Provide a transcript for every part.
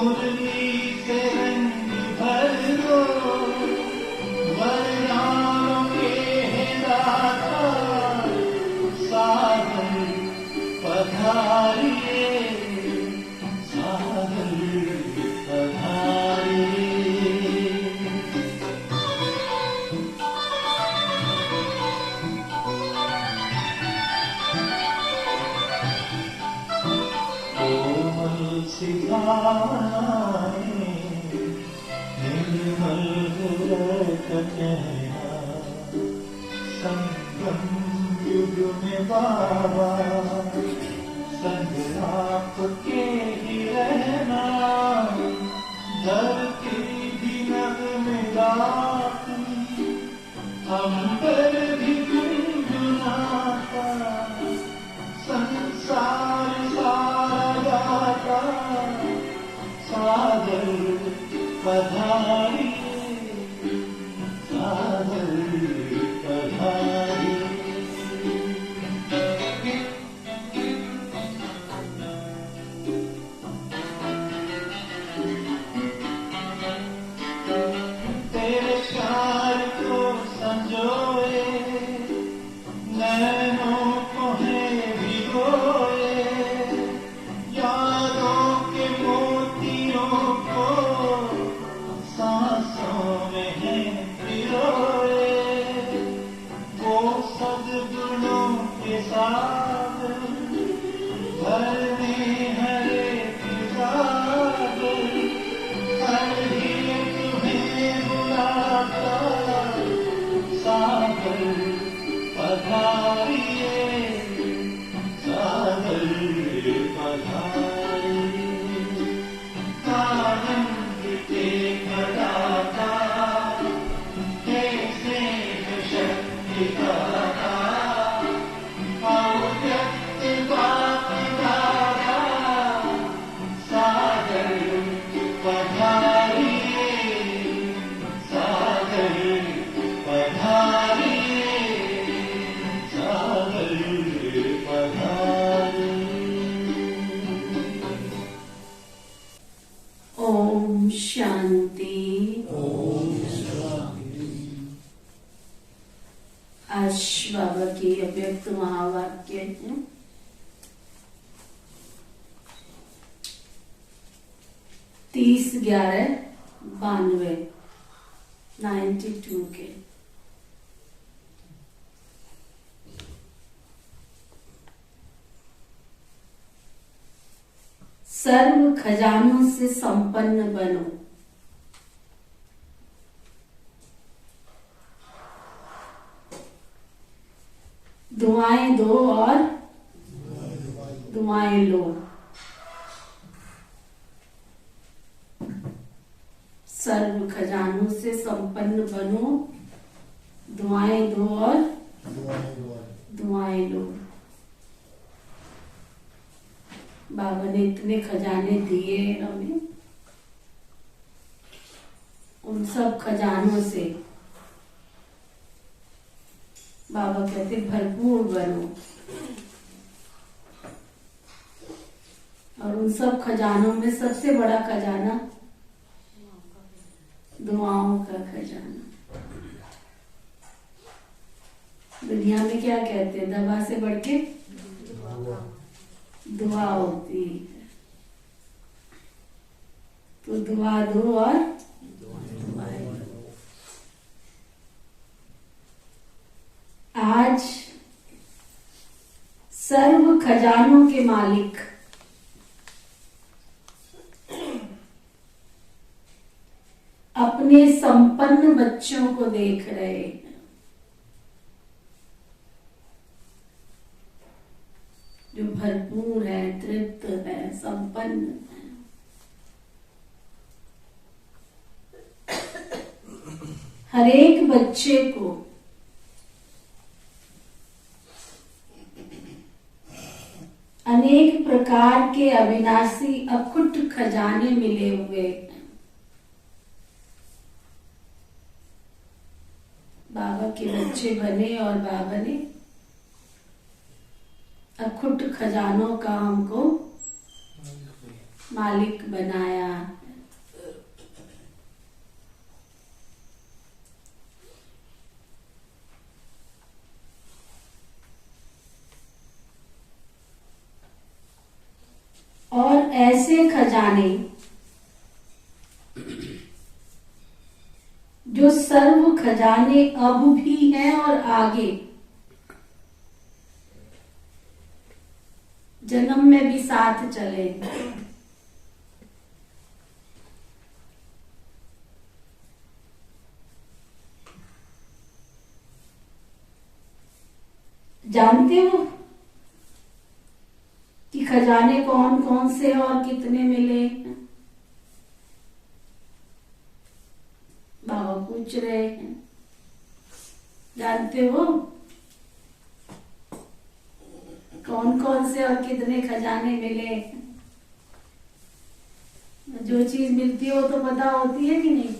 मुरली से रंग भर दो, वरदानों के दाता सागर पधारिए, सागर पधारिए। कोमल सितारे निर्मल हृदय का कहना, संगम युग में बाबा संग आपके ही रहना, धरती भी नगमे गाती, अंबर भी गुनगुनाता, संसार सारा गाता, सागर पधारिए, सागर पधारिए। तेरे प्यार को संजोए, नैनों को है भिगोए, यादों के मोतियों को सांसों में है पिरोए, वो सद्गुणों के सागर भरने हरे सागर, हर ही तुम्हें बुलाता, सागर पधारिए, सागर पधारिए। आनंद के घटाता, कैसे शक्ति दाता, अव्यक्त बात दाता, सागर पधारिए, सागर पधारिए, सागर पधारिए। ओम शांति। आज बाबा की अव्यक्त महावाक्य है। 30/11/92 के। सर्व खजानों से संपन्न बनो। दुआएं दो और दुआएं लो। सर्व खजानों से संपन्न बनो, दुआएं दो और दुआएं लो। बाबा ने इतने खजाने दिए हमें, उन सब खजानों से बाबा कहते भरपूर बनो। और उन सब खजानों में सबसे बड़ा खजाना दुआओं का खजाना। दुनिया में क्या कहते हैं, दवा से बढ़ के दुआ होती है। तो दुआ दो और दुआएं लो। आज सर्व खजानों के मालिक अपने संपन्न बच्चों को देख रहे हैं। जो भरपूर है, तृप्त है, संपन्न है। हर एक बच्चे को अनेक प्रकार के अविनाशी अखुट खजाने मिले हुए हैं। बाबा के बच्चे बने और बाबा ने अखुट खजानों का हमको मालिक बनाया। और ऐसे खजाने जो सर्व खजाने अब भी हैं और आगे जन्म में भी साथ चलेंगे। जानते हो कि खजाने कौन कौन से और कितने मिले? बाबा पूछ रहे हैं, जानते हो कौन कौन से और कितने खजाने मिले? जो चीज मिलती है वो तो पता होती है कि नहीं?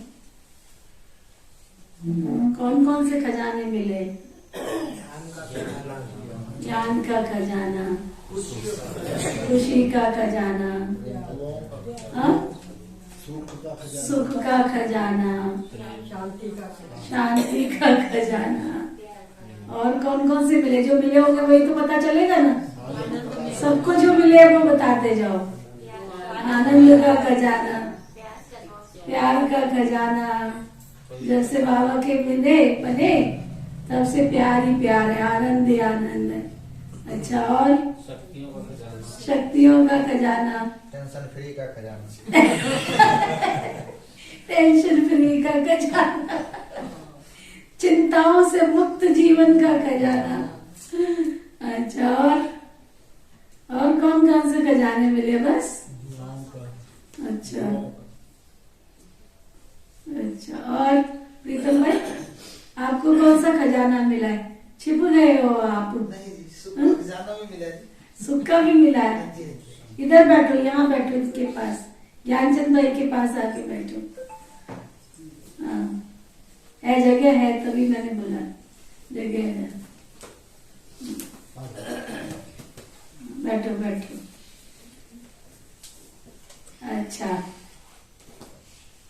कौन कौन से खजाने मिले? ज्ञान का खजाना, खुशी का खजाना, सुख का खजाना, शांति का खजाना। और कौन कौन से मिले? जो मिले होंगे वही तो पता चलेगा ना। सबको जो मिले वो बताते जाओ। आनंद का खजाना, प्यार का खजाना। जब से बाबा के बने तब से प्यार ही प्यार है, आनंद ही आनंद है। अच्छा, और शक्तियों का खजाना, टेंशन फ्री का खजाना टेंशन फ्री का खजाना, चिंताओं से मुक्त जीवन का खजाना। अच्छा, और कौन कौन से खजाने मिले? बस अच्छा अच्छा। और प्रीतम भाई, आपको कौन सा खजाना मिला है? छिप गए हो आप? नहीं, सुख का खजाना भी मिला है। सुख का भी मिला है। इधर बैठो, यहाँ बैठो, इसके पास, ज्ञानचंद भाई के पास आके बैठो। हाँ, है जगह है, तभी मैंने बोला जगह है। बैठो बैठो। अच्छा,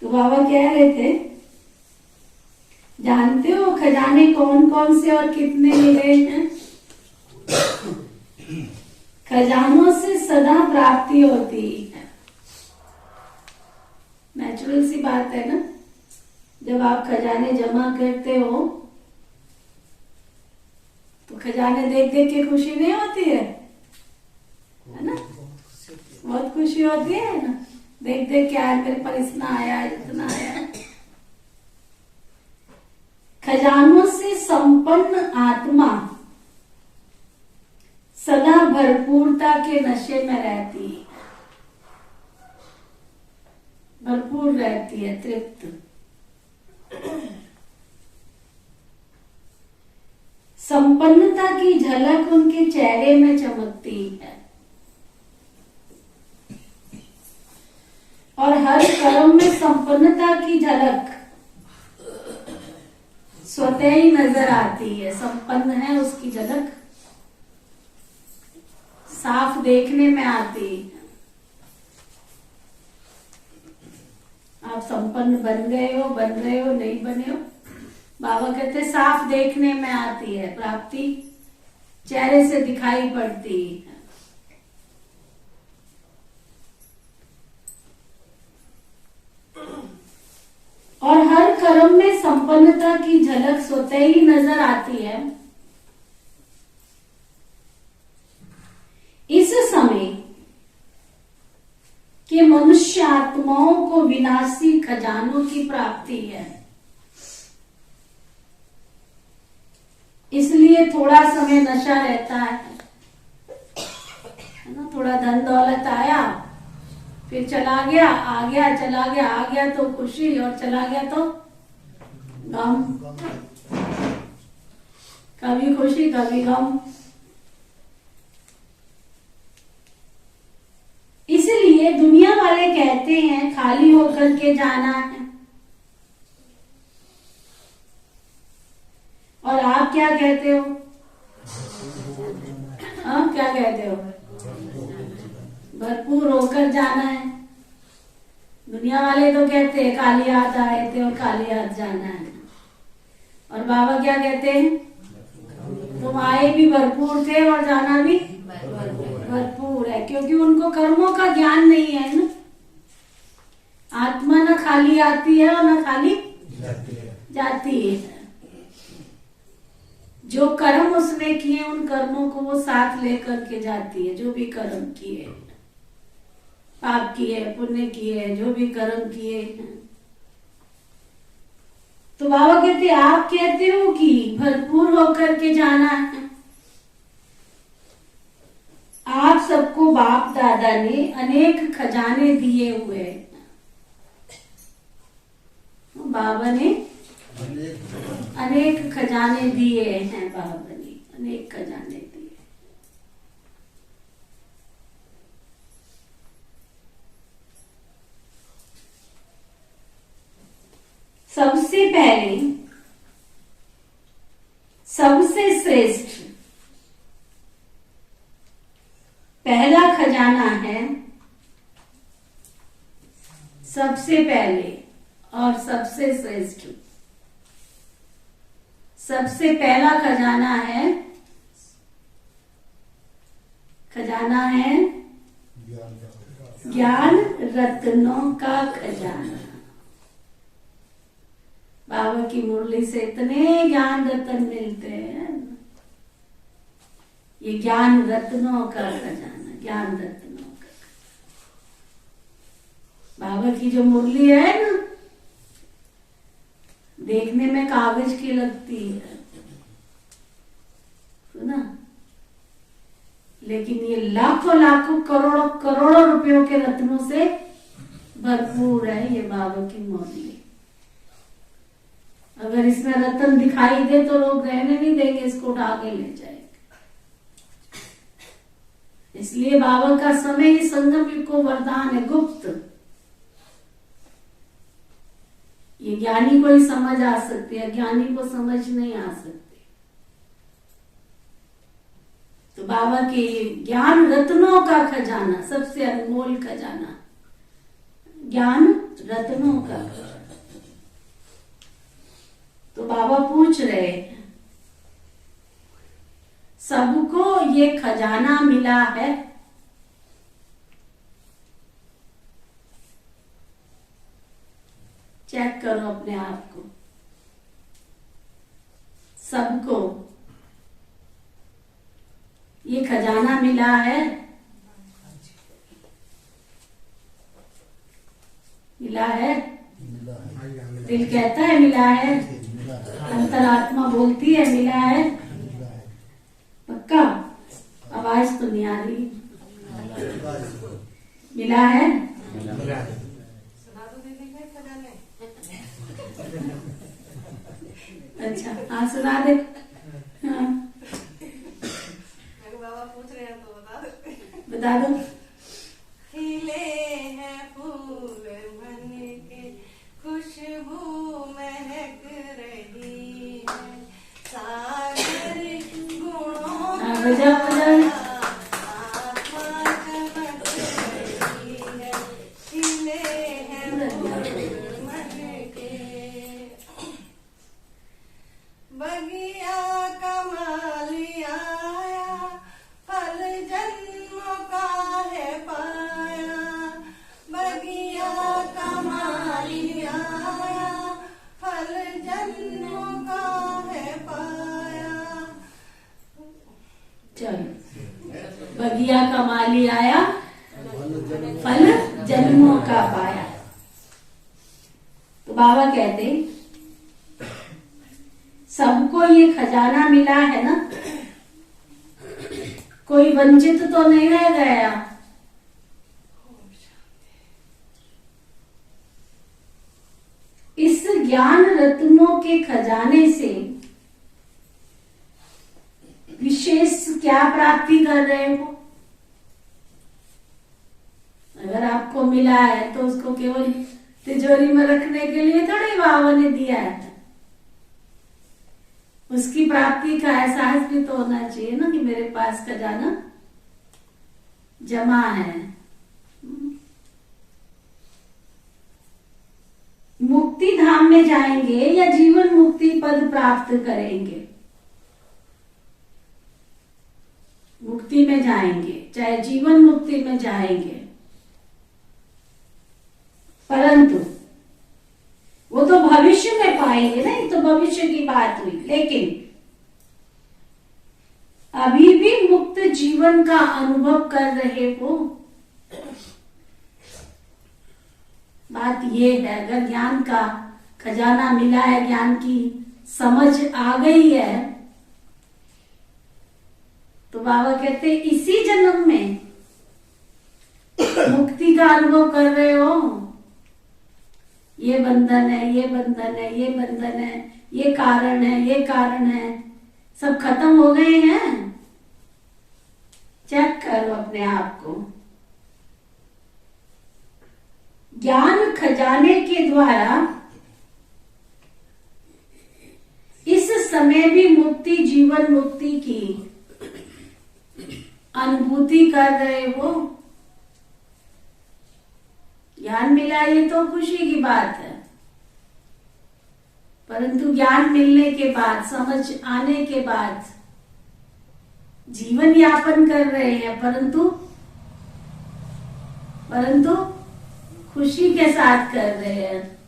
तो बाबा कह रहे थे, जानते हो खजाने कौन कौन से और कितने मिले हैं? खजानों से सदा प्राप्ति होती है। नेचुरल सी बात है ना। जब आप खजाने जमा करते हो तो खजाने देख देख के खुशी नहीं होती है ना? बहुत खुशी होती है ना, देख देख के आया मेरे पर इतना आया, इतना आया। खजानों से संपन्न आत्मा सदा भरपूरता के नशे में रहती है, भरपूर रहती है, तृप्त। संपन्नता की झलक उनके चेहरे में चमकती है और हर कर्म में संपन्नता की झलक स्वतः ही नजर आती है। संपन्न है उसकी झलक साफ देखने में आती है। आप संपन्न बन गए हो, बन रहे हो, नहीं बने हो, बाबा कहते साफ देखने में आती है। प्राप्ति चेहरे से दिखाई पड़ती है। और हर कर्म में संपन्नता की झलक स्वतः ही नजर आती है। इस समय के मनुष्य आत्माओं को विनाशी खजानों की प्राप्ति है। इसलिए थोड़ा समय नशा रहता है ना। थोड़ा धन दौलत आया, फिर चला गया, आ गया, चला गया, आ गया तो खुशी, और चला गया तो गम। कभी खुशी कभी गम। इसलिए दुनिया वाले कहते हैं खाली होकर के जाना है, और आप क्या कहते हो? हाँ, क्या कहते हो? भरपूर होकर जाना है। दुनिया वाले तो कहते हैं खाली हाथ आए थे और खाली हाथ जाना है, और बाबा क्या कहते हैं, तुम आए भी भरपूर थे और जाना भी भरपूर है, क्योंकि उनको कर्मों का ज्ञान नहीं है ना। आत्मा ना खाली आती है और ना खाली जाती है। जो कर्म उसने किए उन कर्मों को वो साथ लेकर के जाती है। जो भी कर्म किए, पाप किए, पुण्य किए, जो भी कर्म किए। तो बाबा कहते आप कहते हो कि भरपूर होकर के जाना है। आप सबको बाप दादा ने अनेक खजाने दिए हुए हैं। बाबा ने अनेक खजाने दिए हैं, बाबा ने अनेक खजाने दिए। सबसे पहले, सबसे श्रेष्ठ पहला खजाना है, सबसे पहले और सबसे श्रेष्ठ। सबसे पहला खजाना है, खजाना है ज्ञान रत्नों का खजाना। बाबा की मुरली से इतने ज्ञान रत्न मिलते हैं। ये ज्ञान रत्नों का खजाना, ज्ञान रत्नों का। बाबा की जो मुरली है ना, देखने में कागज की लगती है, सुना, लेकिन ये लाखों लाखों करोड़ों करोड़ों रुपयों के रत्नों से भरपूर है ये बाबा की मुरली। अगर इसमें रत्न दिखाई दे तो लोग रहने नहीं देंगे, इसको उठा के ले जाएंगे। इसलिए बाबा का समय ही संगम युग को वरदान है, गुप्त। ये ज्ञानी को ही समझ आ सकती है, ज्ञानी को समझ नहीं आ सकती। तो बाबा के ज्ञान रत्नों का खजाना, सबसे अनमोल खजाना, ज्ञान रत्नों का खजाना। तो बाबा पूछ रहे हैं, सबको ये खजाना मिला है? चेक करो अपने आप को। सबको ये खजाना मिला है? मिला है? दिल कहता है मिला है, अंतरात्मा बोलती है मिला है। पक्का? आवाज तो नहीं आ रही। मिला है? अच्छा, हाँ सुना दे। हाँ बाबा पूछ रहे हैं तो बता दो। खिले हैं फूल मन के, खुशबू महक रही है, सागर गुणों हाँ बजा बजा। आत्मा चमक रही है, खिले हैं फूल मन के। बगिया कमाली आया, फल जन्म का है पाया। बगिया कमाली आया, फल जन्म का है पाया। चलो, बगिया का माली आया, फल जन्मों का पाया। तो बाबा कहते सबको ये खजाना मिला है ना, कोई वंचित तो नहीं रह गया। इस ज्ञान रत्नों के खजाने से विशेष क्या प्राप्ति कर रहे हो? अगर आपको मिला है तो उसको केवल तिजोरी में रखने के लिए थोड़ी बाबा ने दिया है। उसकी प्राप्ति का एहसास भी तो होना चाहिए ना, कि मेरे पास खजाना जमा है। में जाएंगे या जीवन मुक्ति पद प्राप्त करेंगे? मुक्ति में जाएंगे, चाहे जीवन मुक्ति में जाएंगे, परंतु वो तो भविष्य में पाएंगे ना, ये तो भविष्य की बात हुई। लेकिन अभी भी मुक्त जीवन का अनुभव कर रहे हो। बात ये है, अगर ज्ञान का खजाना मिला है, ज्ञान की समझ आ गई है, तो बाबा कहते इसी जन्म में मुक्ति का अनुभव कर रहे हो। ये बंधन है, ये बंधन है, ये बंधन है, ये कारण है, ये कारण है, सब खत्म हो गए हैं। चेक करो अपने आप को। ज्ञान खजाने के द्वारा इस समय भी मुक्ति, जीवन मुक्ति की अनुभूति कर रहे हो। ज्ञान मिला ये तो खुशी की बात है, परंतु ज्ञान मिलने के बाद, समझ आने के बाद जीवन यापन कर रहे हैं, परंतु खुशी के साथ कर रहे हैं।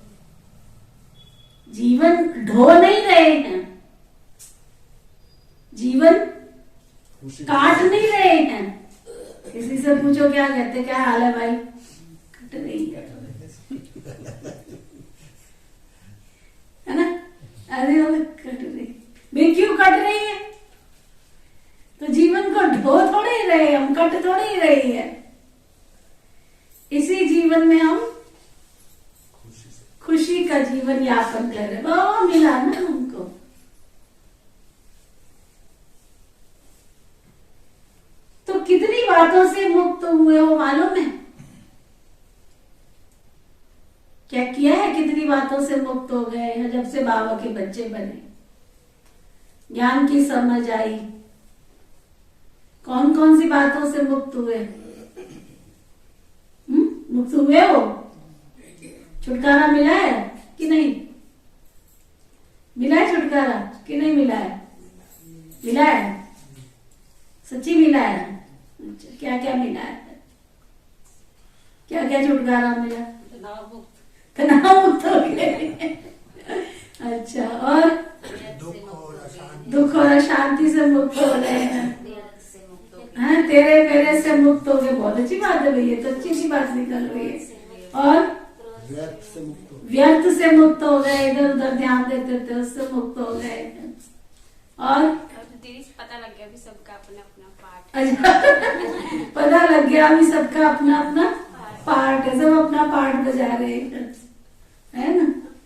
जीवन ढो नहीं रहे हैं, जीवन काट नहीं रहे हैं। किसी से पूछो क्या कहते, क्या हाल है भाई? कट रही है ना? अरे वो कट रही, भाई क्यों कट रही है? तो जीवन को ढो थोड़े ही रहे हम, कट थोड़े ही रही है। इसी जीवन में हम खुशी का जीवन यापन कर रहे, वो मिला ना हमको। तो कितनी बातों से मुक्त हुए हो मालूम है? क्या किया है? कितनी बातों से मुक्त हो गए हैं जब से बाबा के बच्चे बने, ज्ञान की समझ आई। कौन कौन सी बातों से मुक्त हुए? मुक्त हुए हो? छुटकारा मिला है कि नहीं? मिला है छुटकारा कि नहीं मिला है? मिला है, सच्ची मिला है। अच्छा, क्या क्या मिला है? क्या क्या छुटकारा मिला? तनाव मुक्त हो गए। अच्छा, और दुख और अशांति से मुक्त हो रहे हैं। हाँ, तेरे मेरे से मुक्त हो गए, बहुत अच्छी बात है भैया, तो अच्छी सी बात निकल रही है। और व्यर्थ से मुक्त हो गए, इधर उधर ध्यान देते थे उससे मुक्त हो गए। और पता लग गया भी सबका अपना अपना पार्ट। अच्छा, पता लग गया अभी सबका अपना अपना पार्ट है, सब अपना पार्ट बजा रहे हैं, है ना?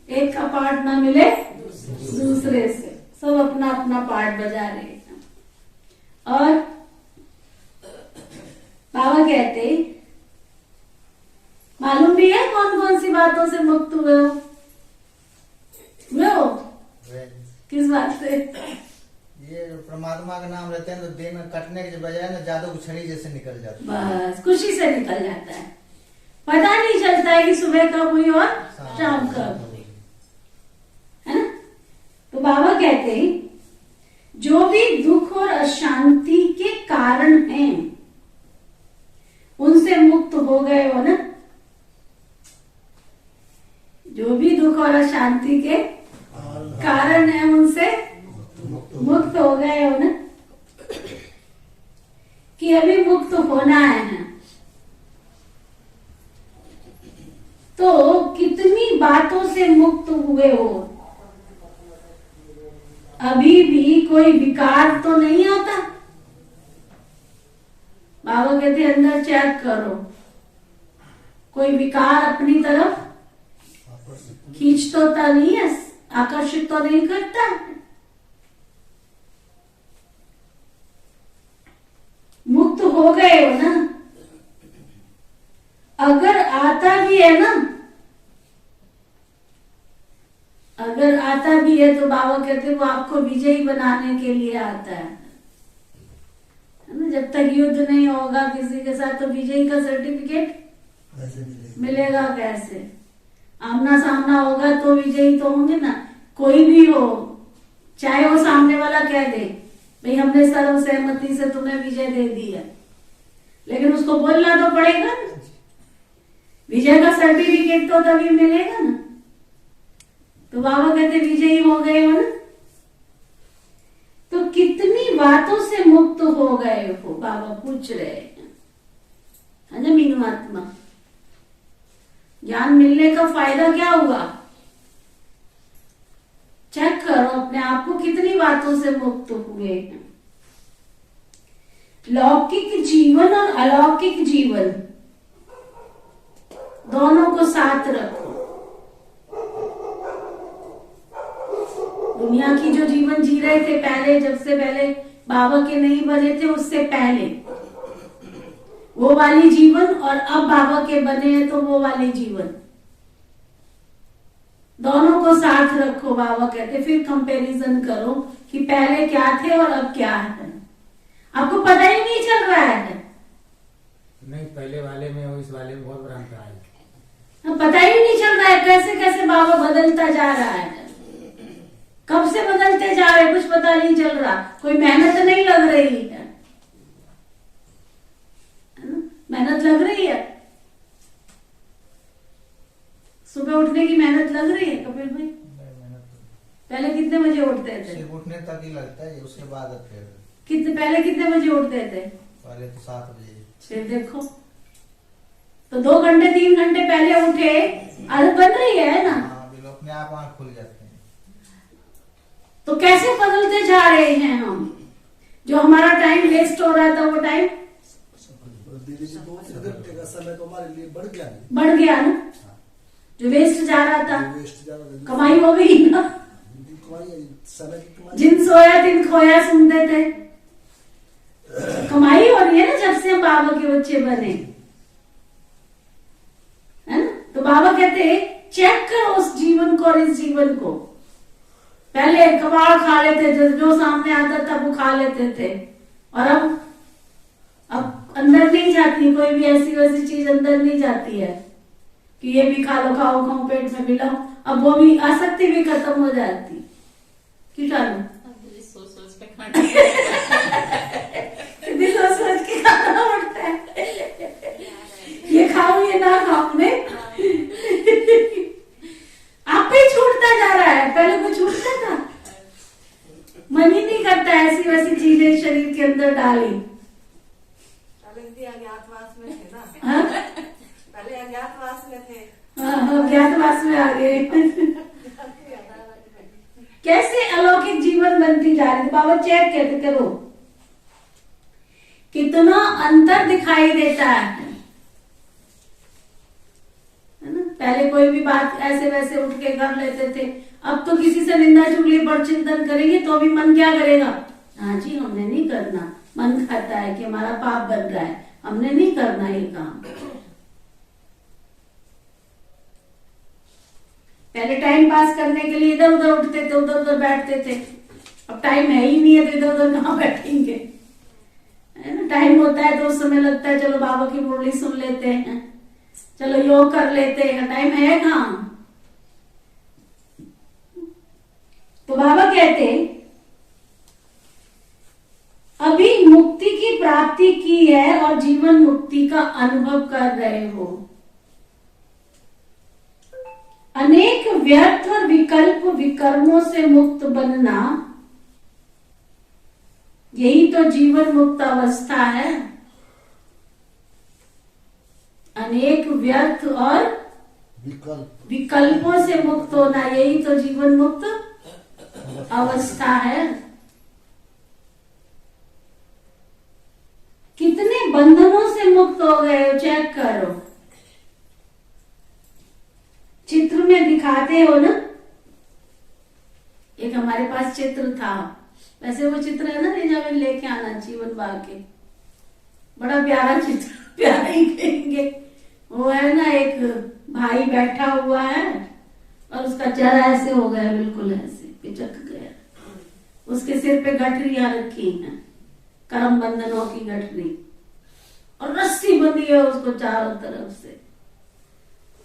एक का पार्ट ना मिले दूसरे से, सब अपना अपना पार्ट बजा रहे हैं। और बाबा कहते मालूम भी है कौन कौन सी बातों से मुक्त हुए हो? किस बात से? ये परमात्मा का नाम लेते हैं तो दिन कटने के बजाय ना जादू की छड़ी जैसे निकल जाता है। बस खुशी से निकल जाता है, पता नहीं चलता है कि सुबह कब हुई और शाम कब हुई, है ना? तो बाबा कहते हैं जो भी दुख और अशांति के कारण हैं उनसे मुक्त हो गए हो ना। जो भी दुख और अशांति के कारण है उनसे मुक्त हो गए हो ना, कि अभी मुक्त होना है ना। तो कितनी बातों से मुक्त हुए हो, अभी भी कोई विकार तो नहीं आता? बाबा कहते अंदर चेक करो, कोई विकार अपनी तरफ खींच तो नहीं है, आकर्षित तो नहीं करता। मुक्त हो गए हो ना। अगर आता भी है ना, अगर आता भी है तो बाबा कहते वो आपको विजयी बनाने के लिए आता है ना। जब तक युद्ध नहीं होगा किसी के साथ तो विजयी का सर्टिफिकेट मिलेगा कैसे? आमना सामना होगा तो विजयी तो होंगे ना। कोई भी हो, चाहे वो सामने वाला कह दे भाई हमने सर्व सहमति से तुम्हें विजय दे दी है, लेकिन उसको बोलना तो पड़ेगा ना। विजय का सर्टिफिकेट तो तभी मिलेगा ना। तो बाबा कहते विजयी हो गए हो ना, तो कितनी बातों से मुक्त हो गए हो, बाबा पूछ रहे हैं, है ना मीनू आत्मा। ज्ञान मिलने का फायदा क्या हुआ? चेक करो अपने आप को, कितनी बातों से मुक्त हुए हैं। लौकिक जीवन और अलौकिक जीवन दोनों को साथ रखो। दुनिया की जो जीवन जी रहे थे पहले, जब से पहले बाबा के नहीं बने थे, उससे पहले वो वाली जीवन, और अब बाबा के बने हैं तो वो वाली जीवन, दोनों को साथ रखो। बाबा कहते फिर कंपैरिजन करो कि पहले क्या थे और अब क्या है। आपको पता ही नहीं चल रहा है। नहीं, पहले वाले में और इस वाले में बहुत बड़ा अंतर है। पता ही नहीं चल रहा है कैसे कैसे बाबा बदलता जा रहा है। कब से बदलते जा रहे कुछ पता नहीं चल रहा। कोई मेहनत नहीं लग रही है ना? मेहनत लग रही है, सुबह उठने की मेहनत लग रही है कपिल भाई? पहले कितने बजे उठते थे? सिर्फ उठने तक ही लगता है, उसके बाद फिर पहले कितने बजे उठते थे? पहले तो 7 बजे। फिर देखो, तो 2 घंटे 3 घंटे पहले उठे, आदत बन रही है ना। हाँ, बिल्कुल अपने आप आँख खुल जाते हैं। तो कैसे बदलते जा रहे हैं हम? जो हमारा टाइम वेस्ट हो रहा था वो टाइम दीदी जी 2 घंटे का समय तो हमारे लिए बढ़ गया नहीं? बढ़ गया ना। जो वेस्ट जा रहा था, वेस्ट जा रहा था, कमाई हो गई ना। समय की कमाई। जिन सोया दिन खोया सुनते थे, कमाई हो रही है ना जब से हम बाबा के बच्चे बने, है ना। तो बाबा कहते चेक करो उस जीवन को और इस जीवन को। पहले कबाड़ खा लेते थे, जो सामने आता था वो खा लेते थे, और अब अंदर नहीं जाती कोई भी ऐसी वैसी चीज, अंदर नहीं जाती है कि ये भी खा लो, खाओ खाओ पेट में मिलाओ। अब वो भी आसक्ति भी खत्म हो जाती। कीटाणु सोच सोच के खाना सोच के खाना पड़ता है, ये खाओ ये ना खाओ में आप ही छूटता जा रहा है। पहले कुछ छूटता था, मन ही नहीं करता ऐसी वैसी चीजें शरीर के अंदर डाली। पहले अज्ञातवास में थे ना। हाँ? पहले अज्ञातवास में थे। हाँ, ज्ञातवास में आ गए। कैसे अलौकिक जीवन बनती जा रही। बाबा चेक कहते करो कितना अंतर दिखाई देता है ना। पहले कोई भी बात ऐसे वैसे उठ के कर लेते थे, अब तो किसी से निंदा चुगली पर चिंतन करेंगे तो भी मन क्या करेगा? हाँ जी हमने नहीं करना। मन खाता है कि हमारा पाप बन रहा है, हमने नहीं करना ये काम। पहले टाइम पास करने के लिए इधर उधर उठते थे, उधर उधर बैठते थे। अब टाइम है ही नहीं है तो इधर उधर कहाँ बैठेंगे, है ना। टाइम होता है तो उस समय लगता है चलो बाबा की मुरली सुन लेते हैं, चलो योग कर लेते हैं। टाइम है कहाँ? तो बाबा कहते अभी मुक्ति की प्राप्ति की है और जीवन मुक्ति का अनुभव कर रहे हो। अनेक व्यर्थ और विकल्प विकर्मों से मुक्त बनना, यही तो जीवन मुक्त अवस्था है। अनेक व्यर्थ और विकल्पों से मुक्त होना, यही तो जीवन मुक्त अवस्था है। कितने बंधनों से मुक्त हो गए हो, चेक करो। चित्र में दिखाते हो ना, एक हमारे पास चित्र था, वैसे वो चित्र है ना रेजा में लेके आना जीवन बाग के, बड़ा प्यारा चित्र, प्यारा ही कहेंगे। वो है ना एक भाई बैठा हुआ है और उसका चेहरा ऐसे हो गया, बिल्कुल ऐसे पिचक गया। उसके सिर पे गठरियां रखी हैं, कर्म बंधनों की गठरी, और रस्सी बंधी है उसको चारों तरफ से।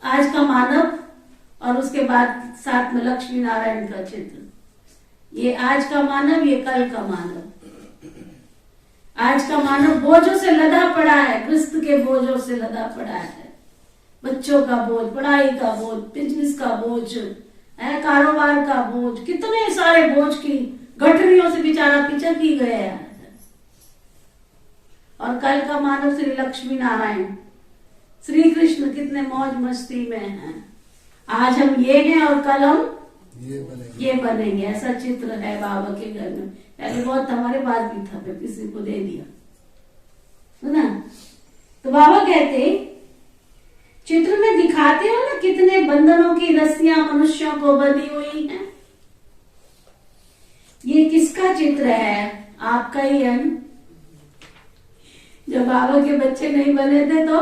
आज का मानव और उसके बाद साथ में लक्ष्मी नारायण का चित्र। ये आज का मानव, ये कल का मानव। आज का मानव बोझों से लदा पड़ा है, ग्रस्त के बोझों से लदा पड़ा है। बच्चों का बोझ, पढ़ाई का बोझ, बिजनेस का बोझ है, कारोबार का बोझ, कितने सारे बोझ की गठरियों से बेचारा पीछा की गया है। और कल का मानव श्री लक्ष्मी नारायण, श्री कृष्ण कितने मौज मस्ती में हैं। आज हम ये हैं और कल हम ये बनेंगे। ऐसा चित्र है बाबा के घर में। पहले बहुत हमारे पास भी था, फिर किसी को दे दिया, सुना। तो बाबा कहते चित्र में दिखाते हो ना कितने बंधनों की रस्सियां मनुष्यों को बंधी हुई हैं। ये किसका चित्र है? आपका ही है। जब बाबा के बच्चे नहीं बने थे तो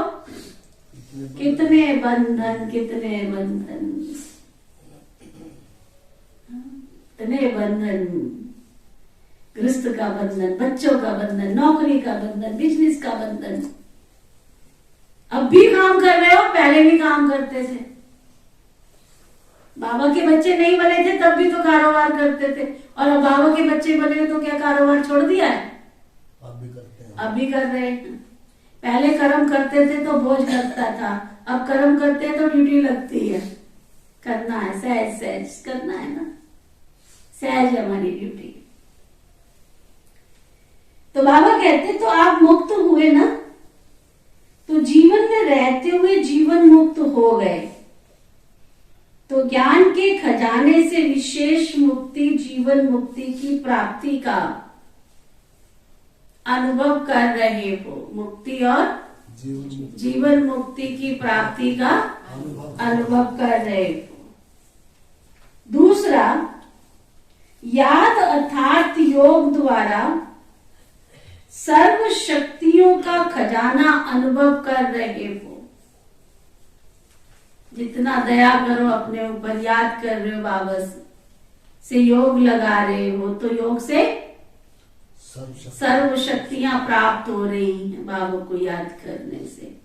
कितने बंधन, कितने बंधन, कितने बंधन, गृहस्थ का बंधन, बच्चों का बंधन, नौकरी का बंधन, बिजनेस का बंधन। अब भी काम कर रहे हो, पहले भी काम करते थे। बाबा के बच्चे नहीं बने थे तब भी तो कारोबार करते थे, और अब बाबा के बच्चे बने तो क्या कारोबार छोड़ दिया है? अब भी करते हैं। अब भी कर रहे हैं। पहले कर्म करते थे तो बोझ लगता था, अब कर्म करते हैं तो ड्यूटी लगती है। करना है, सहज सहज करना है ना, सहज है हमारी ड्यूटी। तो बाबा कहते तो आप मुक्त हुए ना, तो जीवन में रहते हुए जीवन मुक्त हो गए, तो ज्ञान के खजाने से विशेष मुक्ति, जीवन मुक्ति की प्राप्ति का अनुभव कर रहे हो। मुक्ति और जीवन मुक्ति की प्राप्ति का अनुभव कर रहे हो। दूसरा, याद अर्थात योग द्वारा सर्व शक्तियों का खजाना अनुभव कर रहे हो। जितना दया करो अपने ऊपर, याद कर रहे हो बाबा से योग लगा रहे हो, तो योग से सर्व शक्तियां प्राप्त हो रही हैं। बाबा को याद करने से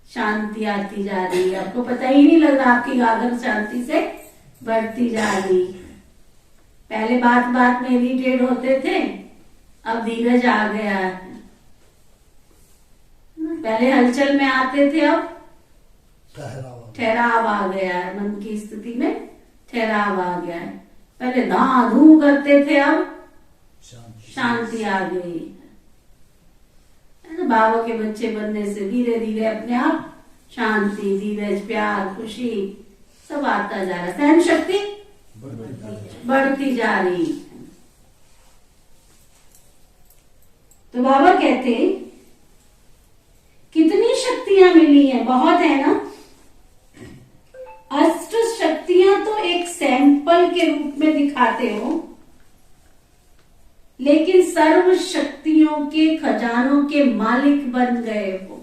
शांति आती जा रही है। आपको पता ही नहीं लग रहा, आपकी गागर शांति से बढ़ती जा रही है। पहले बात बात में इरिटेट होते थे, अब धीरज आ गया है। पहले हलचल में आते थे, अब ठहराव आ गया है। मन की स्थिति में ठहराव आ गया है। पहले धा धू करते थे, अब शांति आ गई है ना। बाबा के बच्चे बनने से धीरे धीरे अपने आप शांति, धीरज, प्यार, खुशी सब आता जा रहा है। सहन शक्ति बढ़ती जा रही है। तो बाबा कहते कितनी शक्तियां मिली हैं? बहुत है ना। अष्ट शक्तियां तो एक सैंपल के रूप में दिखाते हो, लेकिन सर्व शक्तियों के खजानों के मालिक बन गए हो।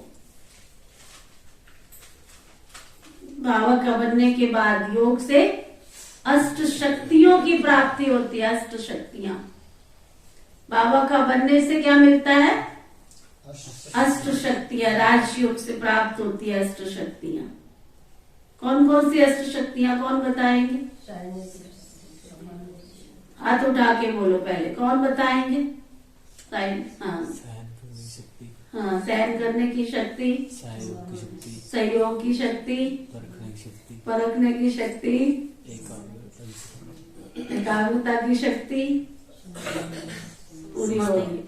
बाबा का बनने के बाद योग से अष्ट शक्तियों की प्राप्ति होती है। अष्ट शक्तियां बाबा का बनने से क्या मिलता है? अष्ट शक्तियां। राजयोग से प्राप्त होती है अष्ट शक्तियां। कौन कौन सी अष्ट शक्तियां, कौन बताएंगे? हाथ उठा के बोलो पहले, कौन बताएंगे? हाँ, सहन करने की शक्ति, सहयोग की शक्ति, परखने की शक्ति, एकाग्रता की शक्ति पूरी होगी।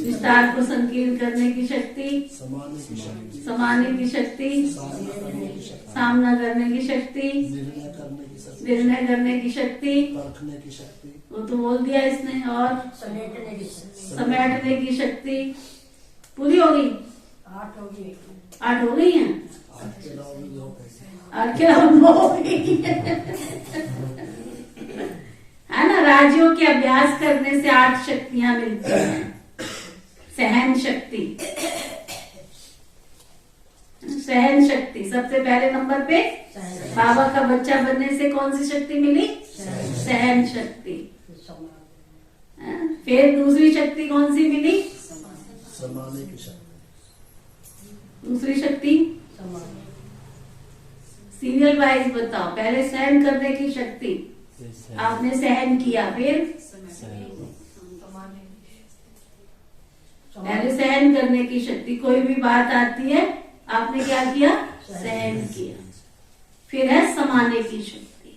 विस्तार को संकीर्ण करने की शक्ति, समाने की शक्ति, सामना करने की शक्ति, निर्णय करने की शक्ति, वो तो बोल दिया इसने, और समेटने की शक्ति पूरी होगी। 8 हो गई हैं। 8 के अलावा 9 हो गई है ना। राजयोग के अभ्यास करने से 8 शक्तियां मिलती हैं। सहन शक्ति, सहन शक्ति सबसे पहले नंबर पे। बाबा का बच्चा बनने से कौन सी शक्ति मिली? सहन शक्ति। फिर दूसरी शक्ति कौन सी मिली? समाने की शक्ति। दूसरी शक्ति वाइज बताओ। पहले सहन करने की शक्ति, आपने सहन किया, फिर पहले सहन करने की शक्ति, कोई भी बात आती है आपने क्या किया, सहन किया। फिर है समाने की शक्ति,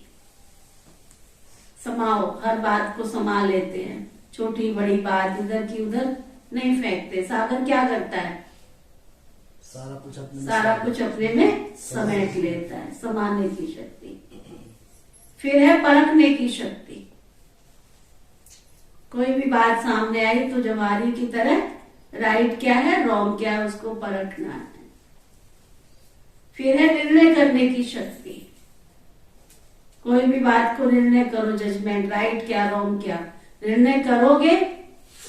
समाओ, हर बात को समा लेते हैं, छोटी बड़ी बात इधर की उधर नहीं फेंकते। सागर क्या करता है, सारा कुछ अपने में समेट लेता है, समाने की शक्ति। फिर है परखने की शक्ति, कोई भी बात सामने आई तो जवारी की तरह राइट क्या है रॉन्ग क्या है उसको परखना है। फिर है निर्णय करने की शक्ति, कोई भी बात को निर्णय करो, जजमेंट, राइट क्या रॉन्ग क्या, निर्णय करोगे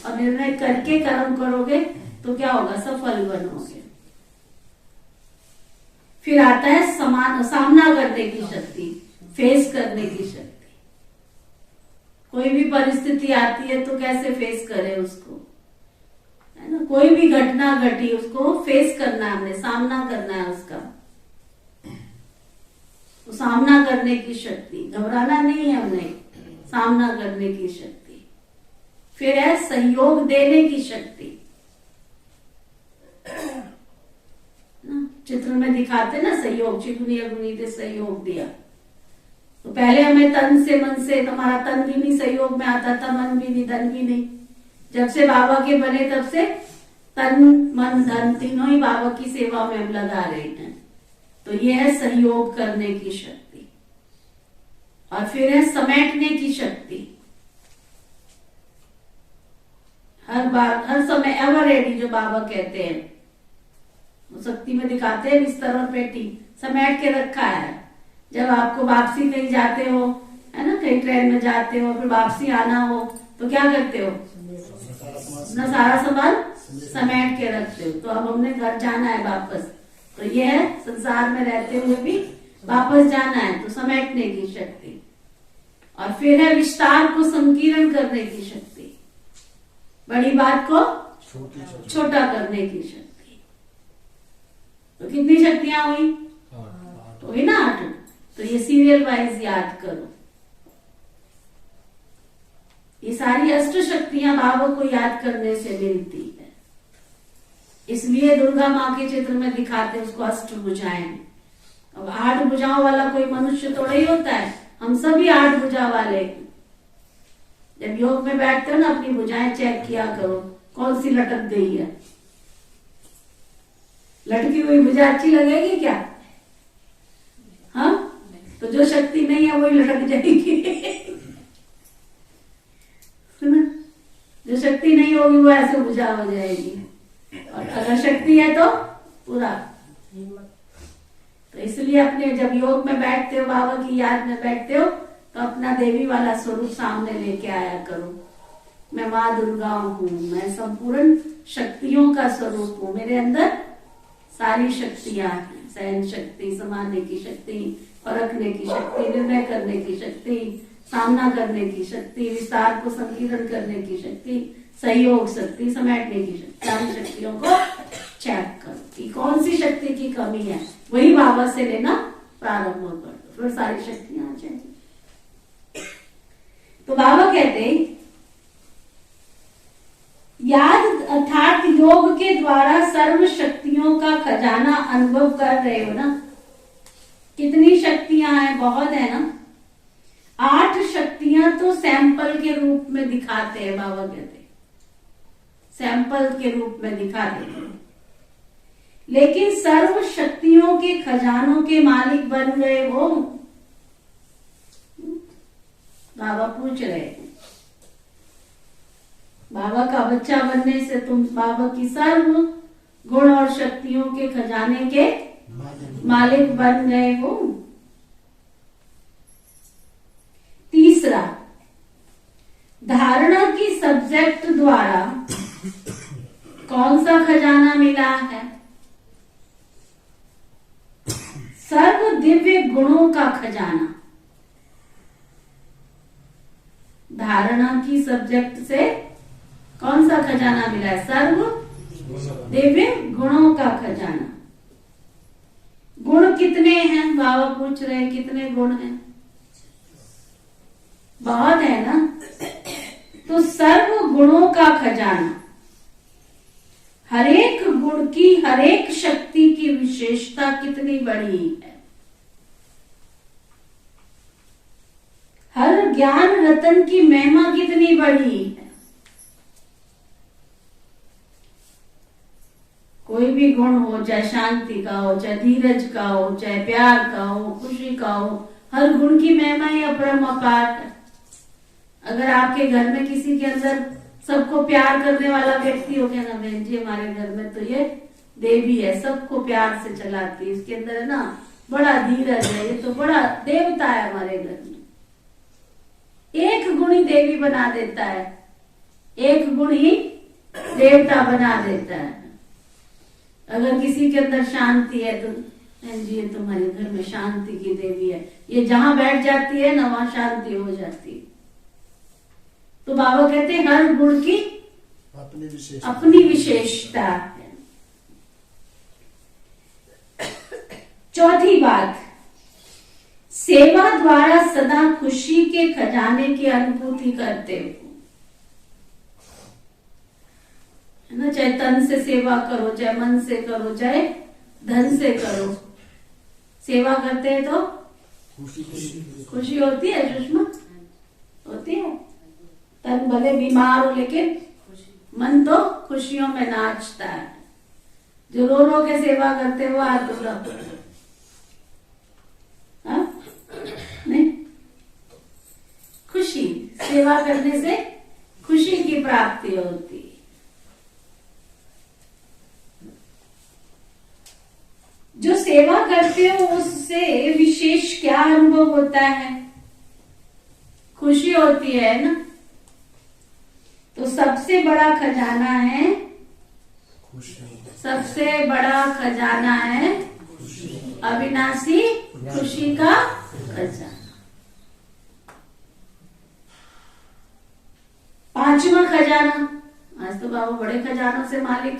और निर्णय करके कर्म करोगे तो क्या होगा, सफल बनोगे। फिर आता है सामना करने की शक्ति, फेस करने की शक्ति, कोई भी परिस्थिति आती है तो कैसे फेस करें उसको, है ना, कोई भी घटना घटी उसको फेस करना है, हमने सामना करना है उसका, तो सामना करने की शक्ति, घबराना नहीं है हमने, सामना करने की शक्ति। फिर है सहयोग देने की शक्ति, चित्र में दिखाते ना सहयोग, चिकनी अग्नि ने सहयोग दिया, तो पहले हमें तन से मन से, हमारा तन भी नहीं सहयोग में आता था, मन भी नहीं, धन भी नहीं। जब से बाबा के बने तब से तन मन धन तीनों ही बाबा की सेवा में हम लगा रहे हैं, तो ये है सहयोग करने की शक्ति। और फिर है समेटने की शक्ति, हर बार हर समय एवर रेडी जो बाबा कहते हैं, वो शक्ति में दिखाते हैं, बिस्तर और पेटी समेट के रखा है। जब आपको वापसी कहीं जाते हो, है ना, कहीं ट्रेन में जाते हो, फिर वापसी आना हो तो क्या करते हो, अपना सारा सामान समेट के रखते हो। तो अब हमने घर जाना है वापस, तो ये है संसार में रहते हुए भी वापस जाना है, तो समेटने की शक्ति। और फिर है विस्तार को संकीर्ण करने की शक्ति, बड़ी बात को छोटा करने की शक्ति। तो कितनी शक्तियां हुई, तो हुई ना 8। तो ये सीरियल वाइज याद करो, ये सारी अष्ट शक्तियां बाबा को याद करने से मिलती है, इसलिए दुर्गा माँ के चित्र में दिखाते उसको अष्ट भुजाएं। अब 8 भुजाओं वाला कोई मनुष्य थोड़ा ही होता है, हम सभी 8 भुजा वाले। जब योग में बैठते हो ना, अपनी भुजाएं चेक किया करो, कौन सी लटक गई है। लटकी हुई भुजा अच्छी लगेगी क्या, हाँ, तो जो शक्ति नहीं है वही लटक जाएगी। सुना, जो शक्ति नहीं होगी वो ऐसे भुजा हो जाएगी, और अगर शक्ति है तो पूरा। तो इसलिए अपने जब योग में बैठते हो, बाबा की याद में बैठते हो, तो अपना देवी वाला स्वरूप सामने लेके आया करो। मैं माँ दुर्गा हूँ, मैं संपूर्ण शक्तियों का स्वरूप हूँ, मेरे अंदर सारी शक्तियां हैं, सहन शक्ति, समाने की शक्ति, परखने की शक्ति, निर्णय करने की शक्ति, सामना करने की शक्ति, विस्तार को संकीर्ण करने की शक्ति, सहयोग शक्ति, समेटने की शक्ति। सारी शक्तियों को चेक करो कि कौन सी शक्ति की कमी है, वही बाबा से लेना प्रारंभ कर दो, फिर सारी शक्तियां आ जाएंगी। तो बाबा कहते हैं याद अर्थात योग के द्वारा सर्व शक्तियों का खजाना अनुभव कर रहे हो ना। कितनी शक्तियां हैं, बहुत है ना। 8 शक्तियां तो सैंपल के रूप में दिखाते हैं, बाबा कहते हैं सैंपल के रूप में दिखाते हैं, लेकिन सर्व शक्तियों के खजानों के मालिक बन गए हो, बाबा पूछ रहे हैं। बाबा का बच्चा बनने से तुम बाबा की सर्व गुण और शक्तियों के खजाने के मालिक बन गए हो। तीसरा, धारणा की सब्जेक्ट द्वारा कौन सा खजाना मिला है, सर्व दिव्य गुणों का खजाना। धारणा की सब्जेक्ट से कौन सा खजाना मिला है, सर्व दिव्य गुणों का खजाना। गुण कितने हैं? बाबा पूछ रहे हैं कितने गुण हैं? बहुत है ना। तो सर्व गुणों का खजाना, हरेक गुण की, हरेक शक्ति की विशेषता कितनी बड़ी है। हर ज्ञान रतन की महिमा कितनी बड़ी है। कोई भी गुण हो, चाहे शांति का हो, चाहे धीरज का हो, चाहे प्यार का हो, खुशी का हो, हर गुण की महिमा ही अपरम अपार है। अगर आपके घर में किसी के अंदर सबको प्यार करने वाला व्यक्ति हो गया ना, बहन जी हमारे घर में तो ये देवी है, सबको प्यार से चलाती है, इसके अंदर है ना बड़ा धीरज है, ये तो बड़ा देवता है हमारे घर में। एक गुण ही देवी बना देता है, एक गुण ही देवता बना देता है। अगर किसी के अंदर शांति है तो बहन जी ये तुम्हारे घर में शांति की देवी है, ये जहां बैठ जाती है ना वहां शांति हो जाती है। तो बाबा कहते हैं हर गुण की अपनी विशेषता है। चौथी बात, सेवा द्वारा सदा खुशी के खजाने की अनुभूति करते हो, है ना। चाहे तन से सेवा करो, चाहे मन से करो, चाहे धन से करो, सेवा करते हैं तो खुशी होती है। सुषमा होती है। तन भले बीमार हो लेकिन मन तो खुशियों में नाचता है। जो रो रो के सेवा करते वो हाथ उठाओ। नहीं, खुशी, सेवा करने से खुशी की प्राप्ति होती है। जो सेवा करते हो उससे विशेष क्या अनुभव होता है? खुशी होती है ना। तो सबसे बड़ा खजाना है, सबसे बड़ा खजाना है अविनाशी खुशी का खजाना। पांचवा खजाना, आज तो बाबा बड़े खजानों से मालिक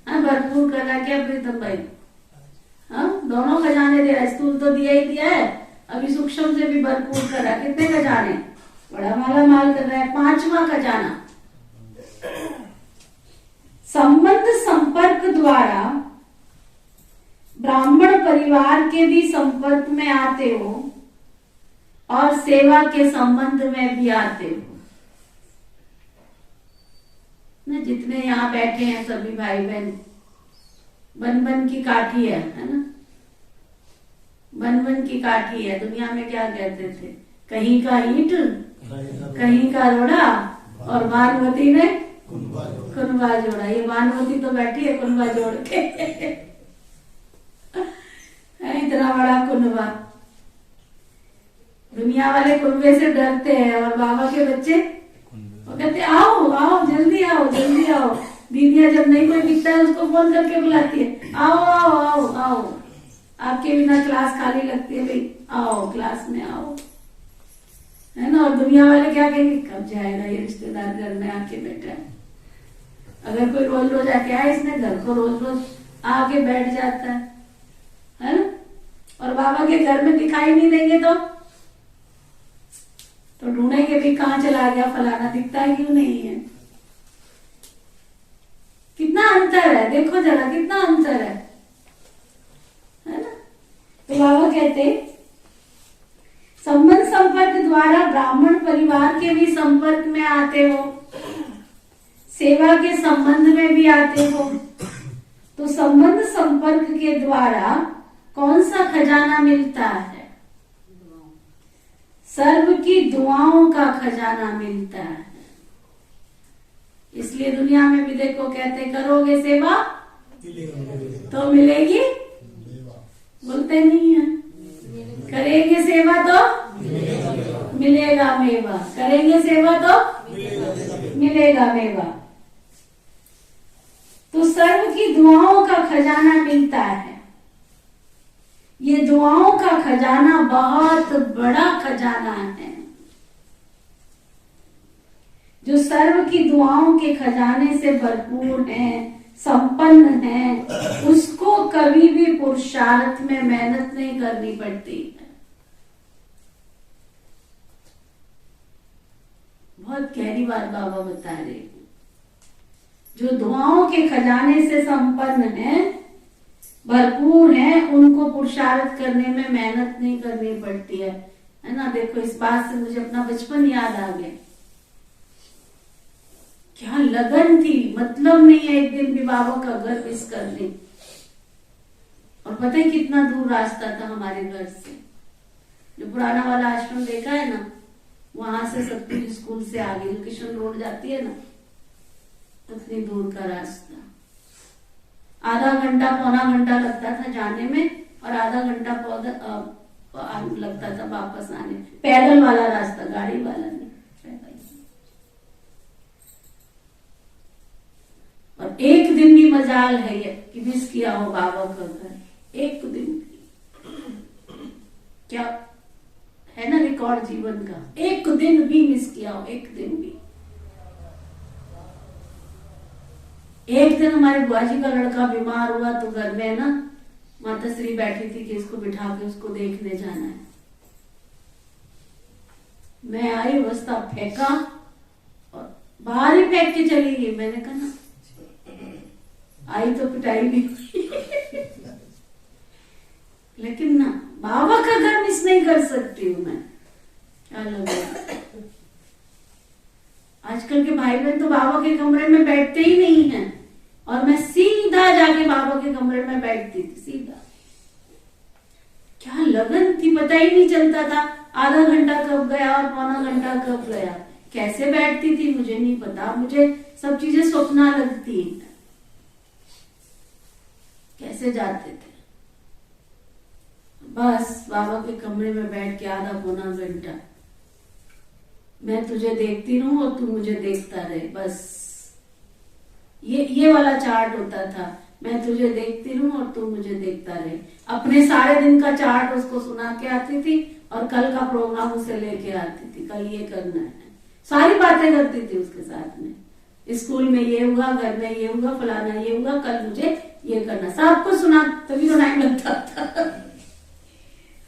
भरपूर कर रहा क्या प्रीतम भाई? हाँ, दोनों खजाने दे रहा, स्थूल तो दिया ही दिया है, अभी सूक्ष्म से भी भरपूर कर रहा है। कितने खजाने? बड़ा माला माल कर रहा है। पांचवा खजाना, संबंध संपर्क द्वारा ब्राह्मण परिवार के भी संपर्क में आते हो और सेवा के संबंध में भी आते हो ना। जितने यहाँ बैठे हैं सभी भाई बहन बन बन की काठी है ना। बन बन की काठी है। दुनिया में क्या कहते थे? कहीं का ईंट, कहीं का रोड़ा, और भानुमती ने कुनबा जोड़ा। ये भानुमती तो बैठी है कुनबा जोड़ के इतना बड़ा कुनबा। दुनिया वाले कुनबे से डरते हैं और बाबा के बच्चे वो कहते आओ आओ जल्दी आओ जल्दी आओ। दीदियां जब नहीं कोई दिखता है उसको फोन करके बुलाती है, आओ आओ आओ आओ, आपके बिना क्लास खाली लगती है भाई, आओ क्लास में आओ, है ना। और दुनिया वाले क्या कहेंगे? कब जाएगा ये रिश्तेदार घर में आके बैठा है। अगर कोई रोज रोज आके आए इसने घर को रोज रोज आके बैठ जाता है ना। और बाबा के घर में दिखाई नहीं देंगे तो ढूंढेंगे भी कहाँ चला गया फलाना, दिखता है क्यों नहीं है। कितना अंतर है, देखो जरा कितना अंतर है ना। तो बाबा कहते संबंध संपर्क द्वारा ब्राह्मण परिवार के भी संपर्क में आते हो, सेवा के संबंध में भी आते हो। तो संबंध संपर्क के द्वारा कौन सा खजाना मिलता है? सर्व की दुआओं का खजाना मिलता है। इसलिए दुनिया में भी देखो कहते करोगे सेवा तो मिलेगी, बोलते नहीं है। करेंगे सेवा तो मिलेगा मेवा, करेंगे सेवा तो मिलेगा मेवा। तो सर्व की दुआओं का खजाना मिलता है। ये दुआओं का खजाना बहुत बड़ा खजाना है। जो सर्व की दुआओं के खजाने से भरपूर है, संपन्न है, उसको को कभी भी पुरुषार्थ में मेहनत नहीं करनी पड़ती है। बहुत गहरी बात बाबा बता रहे हैं। जो दुआओं के खजाने से संपन्न है, भरपूर है, उनको पुरुषार्थ करने में मेहनत नहीं करनी पड़ती है ना। देखो, इस बात से मुझे अपना बचपन याद आ गया। क्या लगन थी, मतलब नहीं है एक दिन भी बाबा का घर मिस करने। और पता है कितना दूर रास्ता था हमारे घर से। जो पुराना वाला आश्रम देखा है ना, वहां से सतपुर स्कूल से आगे जो किशन रोड जाती है ना, उतनी दूर का रास्ता। आधा घंटा पौना घंटा लगता था जाने में, और आधा घंटा लगता था वापस आने। पैदल वाला रास्ता, गाड़ी वाला नहीं, पैदल। और एक दिन भी मजाल है ये कि मिस किया हो बाबा का घर, एक दिन भी। क्या है ना रिकॉर्ड जीवन का, एक दिन भी मिस किया हो, एक दिन भी। एक दिन हमारे बुआ जी का लड़का बीमार हुआ तो घर में ना माता श्री बैठी थी कि इसको बिठा के उसको देखने जाना है। मैं आई, बस्ता फेंका और बाहर ही फेंक के चली गई। मैंने कहा ना, आई तो पिटाई भी हुई लेकिन ना बाबा का घर मिस नहीं कर सकती हूं मैं। क्या लगा, आजकल के भाई बहन तो बाबा के कमरे में बैठते ही नहीं हैं, और मैं सीधा जाके बाबा के कमरे में बैठती थी, सीधा। क्या लगन थी, पता ही नहीं चलता था आधा घंटा कब गया और पौना घंटा कब गया। कैसे बैठती थी मुझे नहीं पता, मुझे सब चीजें स्वप्ना लगती। कैसे जाते थे, बस बाबा के कमरे में बैठ के आधा पौना घंटा, मैं तुझे देखती रहूं और तू मुझे देखता रहे, बस। ये वाला चार्ट होता था, मैं तुझे देखती रहूं और तू मुझे देखता रहे। अपने सारे दिन का चार्ट उसको सुना के आती थी, और कल का प्रोग्राम उसे लेके आती थी, कल ये करना है। सारी बातें करती थी उसके साथ में, स्कूल में ये हुआ, घर में ये हुआ, फलाना ये हुआ, कल मुझे ये करना, सब कुछ सुना। तभी तो टाइम लगता था,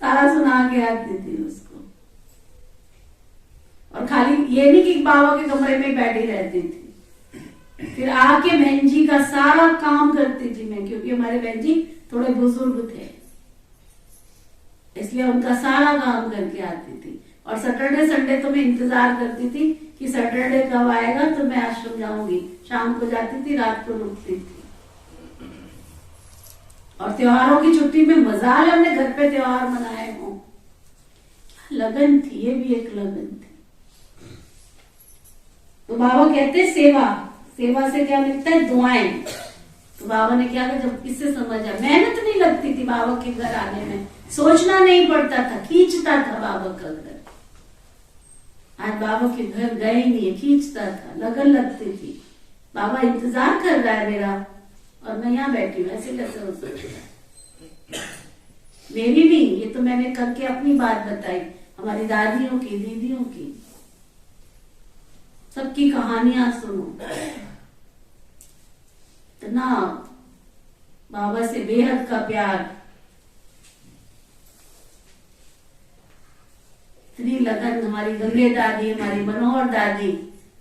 सारा सुना के आती थी उसको। और खाली ये नहीं कि बाबा के कमरे में बैठी रहती थी, फिर आके बहन जी का सारा काम करती थी मैं, क्योंकि हमारे बहन जी थोड़े बुजुर्ग थे, इसलिए उनका सारा काम करके आती थी। और सैटरडे संडे तो मैं इंतजार करती थी कि सैटरडे कब आएगा तो मैं आश्रम जाऊंगी। शाम को जाती थी, रात को रुकती थी। और त्योहारों की छुट्टी में मजाल हमने घर पे त्योहार मनाए हों। लगन थी, ये भी एक लगन थी। तो बाबा कहते हैं सेवा, सेवा से क्या मिलता है, दुआएं। तो बाबा ने क्या कहा, जब इससे समझा, मेहनत नहीं लगती थी बाबा के घर आने में, सोचना नहीं पड़ता था, खींचता था बाबा का घर। आज बाबा के घर गए नहीं, खींचता था, लगन लगती थी। बाबा इंतजार कर रहा है मेरा, और मैं यहाँ बैठी हूँ, ऐसे कैसे हो सकता है। मेरी नहीं, ये तो मैंने करके अपनी बात बताई, हमारी दादियों की, दीदियों की, सबकी कहानियां सुनो। इतना बाबा से बेहद का प्यार, इतनी लगन। हमारी गंगे दादी, हमारी मनोहर दादी,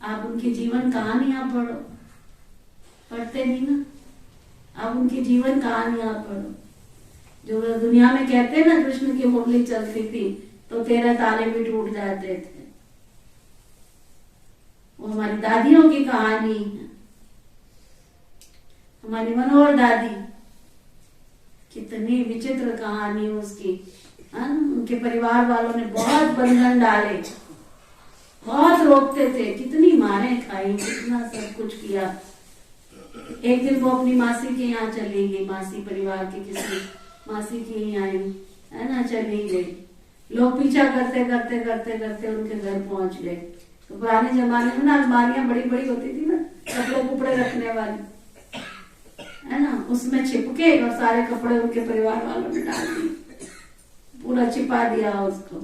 आप उनकी जीवन कहानियां पढ़ो, पढ़ते नहीं ना, आप उनकी जीवन कहानियां पढ़ो। जो दुनिया में कहते हैं ना, कृष्ण की मुरली चलती थी तो 13 ताले भी टूट जाते थे, वो हमारी दादियों की कहानी है। हमारी मनोहर दादी, कितनी विचित्र कहानी उसकी। उनके परिवार वालों ने बहुत बंधन डाले, बहुत रोकते थे, कितनी मारें खाई, कितना सब कुछ किया। एक दिन वो अपनी मासी के यहाँ चली गई, मासी परिवार की किसी मासी की ही आई है ना, चली गई। लोग पीछा करते करते करते करते उनके घर पहुंच गए। तो पुराने जमाने में ना अलमारियां बड़ी बड़ी होती थी ना, कपड़े कुपड़े रखने वाली, है ना, उसमें छिपके और सारे कपड़े उनके परिवार वालों ने डाल दिए, पूरा छिपा दिया उसको।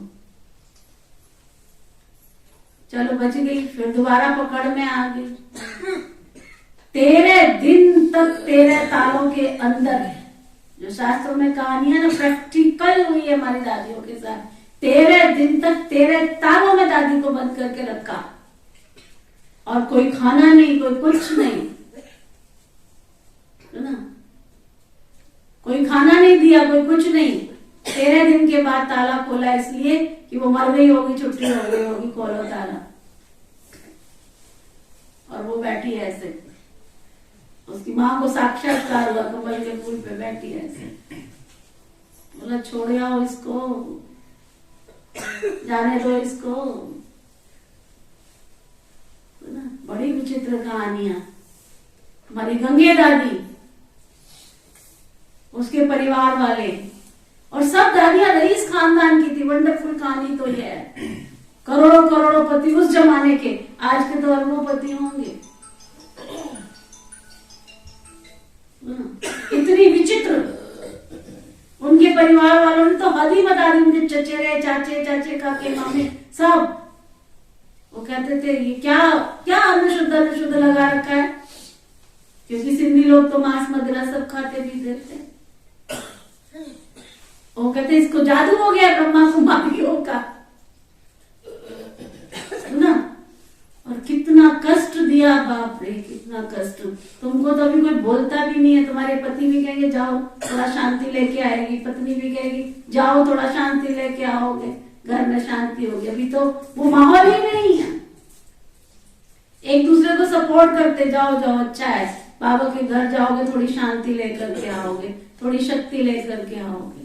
चलो बच गई, फिर दोबारा पकड़ में आ गई। 13 दिन तक 13 तालों के अंदर जो शास्त्रों में कहानियां ना प्रैक्टिकल हुई है हमारी दादियों के साथ। 13 दिन तक 13 तारों में दादी को बंद करके रखा और कोई खाना नहीं, कोई कुछ नहीं, है ना, कोई खाना नहीं दिया, कोई कुछ नहीं। 13 दिन के बाद ताला खोला, इसलिए कि वो मर गई होगी, छुट्टी हो गई होगी, खोलो ताला। और वो बैठी है ऐसे, उसकी माँ को साक्षात्कार हुआ, कमल के फूल पे बैठी है ऐसे। बोला छोड़ आओ इसको, जाने दो इसको, है ना। बड़ी विचित्र कहानियां। हमारी गंगे दादी, उसके परिवार वाले और सब दादियां रईस खानदान की थी। वंडरफुल कहानी तो ये है। करोड़ों करोड़ों पति उस जमाने के, आज के तो अरबों पति होंगे। इतनी विचित्र उनके परिवार वालों ने तो हद ही बता दी। उनके चचेरे, चाचे, चाचे, काके, मामे सब वो कहते थे ये क्या क्या अन्न शुद्ध लगा रखा है, क्योंकि सिंधी लोग तो मांस मदिरा सब खाते पीते थे। वो कहते इसको जादू हो गया ब्रह्मा कुमारियों का, ना। और कितना कष्ट दिया, बाप रे कितना कष्ट। तुमको तो अभी कोई बोलता भी नहीं है। तुम्हारे पति भी कहेंगे जाओ थोड़ा शांति लेके आएगी, पत्नी भी कहेगी जाओ थोड़ा शांति लेके आओगे, घर में शांति होगी। अभी तो वो माहौल ही नहीं है। एक दूसरे को सपोर्ट करते जाओ, जाओ अच्छा है, बाबा के घर जाओगे थोड़ी शांति लेकर के आओगे, थोड़ी शक्ति लेकर के आओगे।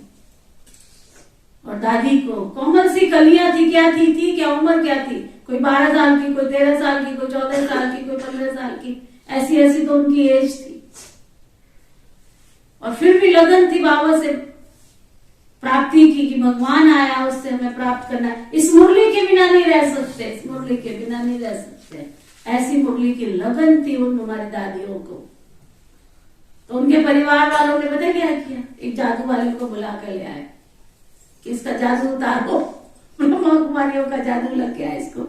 और दादी को कोमल सी कलियां थी, क्या थी क्या उम्र क्या थी, कोई 12 साल की, कोई 13 साल की, कोई 14 साल की, कोई 15 साल की, ऐसी ऐसी तो उनकी एज थी। और फिर भी लगन थी बाबा से प्राप्ति की, कि भगवान आया उससे हमें प्राप्त करना है। इस मुरली के बिना नहीं रह सकते, इस मुरली के बिना नहीं रह सकते। ऐसी मुरली की लगन थी उन हमारी दादियों को। तो उनके परिवार वालों ने पता क्या किया, एक जादू वाले को बुला कर ले आए कि इसका जादू उतारो, ब्रह्मा कुमारियों का जादू लग गया इसको।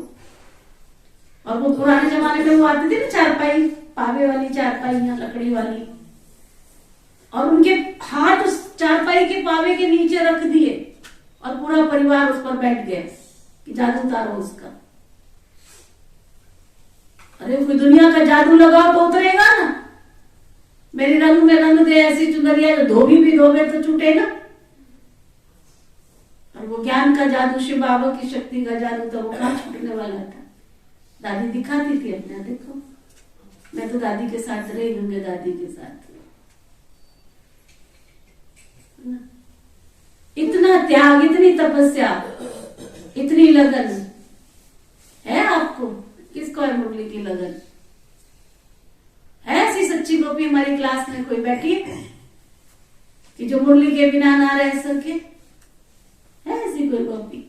और वो पुराने जमाने में वो आती थी ना चारपाई, पावे वाली चारपाइयां लकड़ी वाली, और उनके हाथ उस चारपाई के पावे के नीचे रख दिए और पूरा परिवार उस पर बैठ गया कि जादू उतारो उसका। अरे कोई दुनिया का जादू लगाओ तो उतरेगा ना। मेरे रंग में रंग दे ऐसी चुनरिया, जो धोबी भी धोबे तो छूटे ना। और वो ज्ञान का जादू, शिव बाबा की शक्ति का जादू था, वो कहाँ छूटने वाला था। दादी दिखाती थी अपना, देखो मैं तो दादी के साथ रही, गंगे दादी के साथ। इतना त्याग, इतनी तपस्या, इतनी लगन है आपको। किसको है मुरली की लगन? है ऐसी सच्ची गोपी हमारी क्लास में कोई बैठी है कि जो मुरली के बिना ना रह सके? है ऐसी कोई गोपी?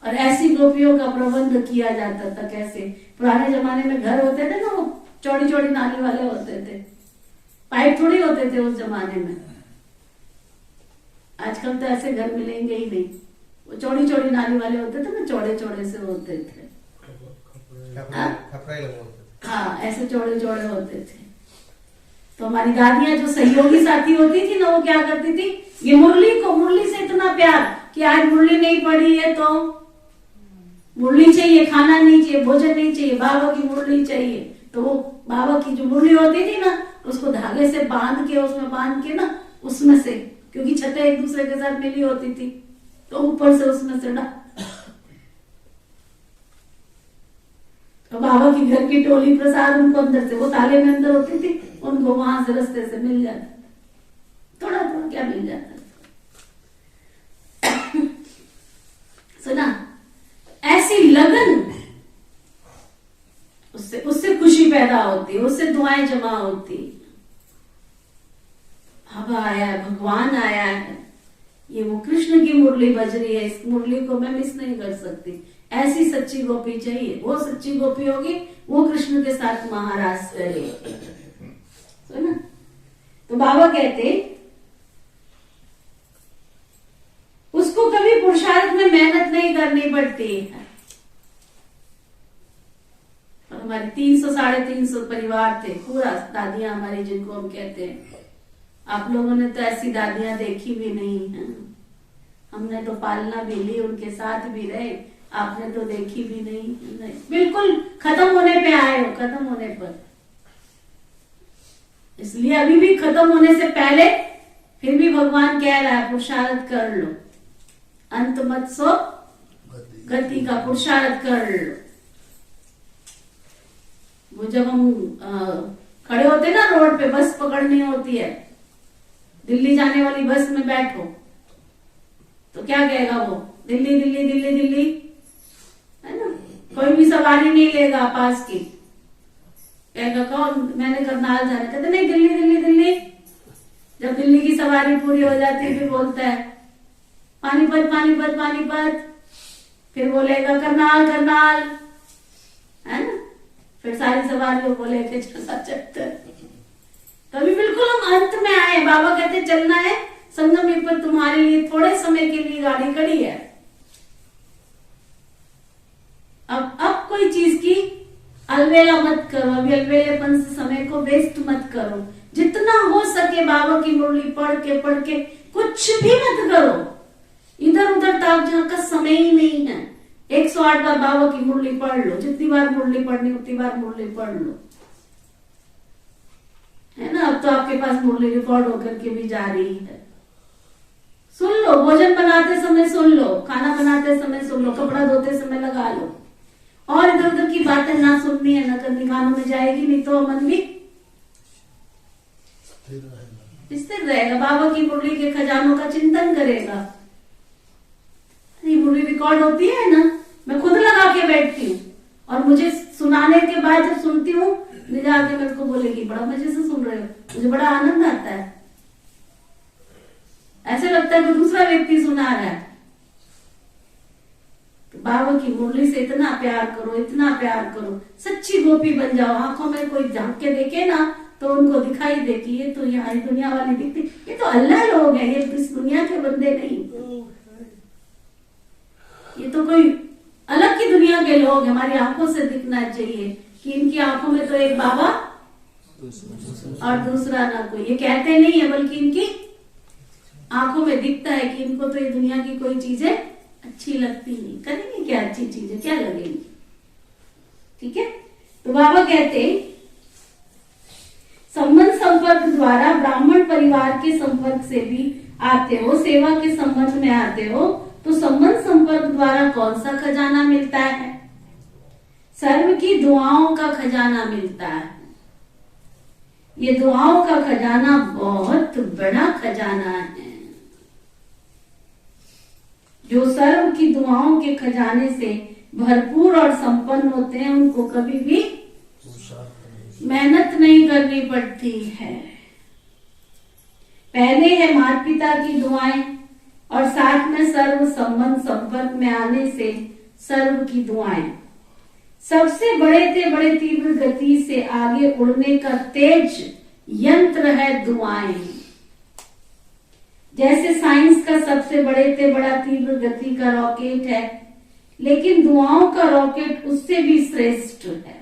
और ऐसी गोपियों का प्रबंध किया जाता था कैसे? पुराने जमाने में घर होते थे ना, वो चौड़ी चौड़ी नाली वाले होते थे, पाइप थोड़ी होते थे उस जमाने में। आजकल तो ऐसे घर मिलेंगे ही नहीं। वो चौड़ी चौड़ी नाली वाले होते थे ना, चौड़े चौड़े से होते थे। हाँ, ऐसे चौड़े चौड़े होते थे। तो हमारी दादियां जो सहयोगी साथी होती थी ना, वो क्या करती थी, ये मुरली से इतना प्यार कि आज मुरली नहीं पड़ी है तो मुरली चाहिए, खाना नहीं चाहिए, भोजन नहीं चाहिए, बाबा की मुरली चाहिए। तो वो बाबा की जो मुरली होती थी ना, उसको धागे से बांध के, उसमें बांध के ना, उसमें से, क्योंकि छतें एक दूसरे के साथ मिली होती थी, तो ऊपर से उसमें से तो बाबा की घर की टोली प्रसाद उनको अंदर से, वो ताले में अंदर होती थी, उनको वहां से रास्ते से मिल जाता, थोड़ा थोड़ा क्या मिल जाता। सुना, ऐसी लगन, उससे खुशी पैदा होती, उससे दुआएं जमा होती। बाबा आया है, भगवान आया है, ये वो कृष्ण की मुरली बज रही है, इस मुरली को मैं मिस नहीं कर सकती। ऐसी सच्ची गोपी चाहिए। वो सच्ची गोपी होगी, वो कृष्ण के साथ महाराज करेगी। सुना, तो बाबा कहते उसको कभी पुरुषार्थ में मेहनत नहीं करनी पड़ती है। और हमारे 300 350 परिवार थे, पूरा दादियां हमारी, जिनको हम कहते हैं, आप लोगों ने तो ऐसी दादियां देखी भी नहीं है। हमने तो पालना भी ली, उनके साथ भी रहे, आपने तो देखी भी नहीं। बिल्कुल खत्म होने पे आए हो, खत्म होने पर। इसलिए अभी भी खत्म होने से पहले फिर भी भगवान कह रहा है पुरुषार्थ कर लो, अंत मत सो गति का पुरुषार्थ कर लो। वो जब हम खड़े होते ना रोड पे, बस पकड़नी होती है, दिल्ली जाने वाली बस में बैठो तो क्या कहेगा वो, दिल्ली दिल्ली दिल्ली दिल्ली, है ना। कोई भी सवारी नहीं लेगा पास की, कहेगा कौन, मैंने करनाल जाना, कहते नहीं दिल्ली दिल्ली दिल्ली। जब दिल्ली की सवारी पूरी हो जाती है फिर बोलता है पानीपत पानीपत पानीपत, फिर बोलेगा करनाल करनाल, है ना। फिर सारी सवारियों को लेके चलता चलता। तो अभी बिल्कुल हम अंत में आए। बाबा कहते चलना है संगम युग पर, तुम्हारे लिए थोड़े समय के लिए गाड़ी खड़ी है। अब कोई चीज की अलवेला मत करो, अभी अलवेलेपन से समय को वेस्ट मत करो। जितना हो सके बाबा की मुरली पढ़ के कुछ भी मत करो, इधर उधर ताक झांक का समय ही नहीं है। 108 बार बाबा की मुरली पढ़ लो, जितनी बार मुरली पढ़नी उतनी बार मुरली पढ़ लो, है ना। अब तो आपके पास मुरली रिकॉर्ड होकर के भी जा रही है, सुन लो। भोजन बनाते समय सुन लो, खाना बनाते समय सुन लो, कपड़ा धोते समय लगा लो। और इधर उधर की बातें ना सुननी है, ना करनी, कानों में जाएगी नहीं तो मन भी स्थिर रहेगा। बाबा की मुरली के खजानों का चिंतन करेगा। ये मुरली रिकॉर्ड होती है ना, मैं खुद लगा के बैठती हूँ और मुझे सुनाने के बाद जब सुनती हूँ निजा आके मेरे को बोलेगी बड़ा मजे से सुन रहे हो, मुझे बड़ा आनंद आता है। ऐसे लगता है कि दूसरा व्यक्ति सुना रहा है। तो बाबा की मुरली से इतना प्यार करो, इतना प्यार करो, सच्ची गोपी बन जाओ। आंखों में कोई झांक के देखे ना तो उनको दिखाई दे कि ये तो यहाँ दुनिया वाली दिखती, ये तो अल्लाह लोग हैं, ये इस दुनिया के बंदे नहीं, ये तो कोई अलग की दुनिया के लोग हैं। हमारी आंखों से दिखना चाहिए कि इनकी आंखों में तो एक बाबा और दूसरा ना कोई। ये कहते नहीं है बल्कि इनकी आंखों में दिखता है कि इनको तो ये दुनिया की कोई चीजें अच्छी लगती नहीं। करेंगे क्या अच्छी चीजें, क्या लगेंगी, ठीक है। तो बाबा कहते संबंध संपर्क द्वारा ब्राह्मण परिवार के संपर्क से भी आते हो, सेवा के संबंध में आते हो, तो संबंध संपर्क द्वारा कौन सा खजाना मिलता है? सर्व की दुआओं का खजाना मिलता है। ये दुआओं का खजाना बहुत बड़ा खजाना है। जो सर्व की दुआओं के खजाने से भरपूर और संपन्न होते हैं उनको कभी भी मेहनत नहीं करनी पड़ती है। पहले है माता पिता की दुआएं और साथ में सर्व संबंध संपर्क में आने से सर्व की दुआएं। सबसे बड़े तीव्र गति से आगे उड़ने का तेज यंत्र है दुआएं। जैसे साइंस का सबसे बड़ा तीव्र गति का रॉकेट है, लेकिन दुआओं का रॉकेट उससे भी श्रेष्ठ है।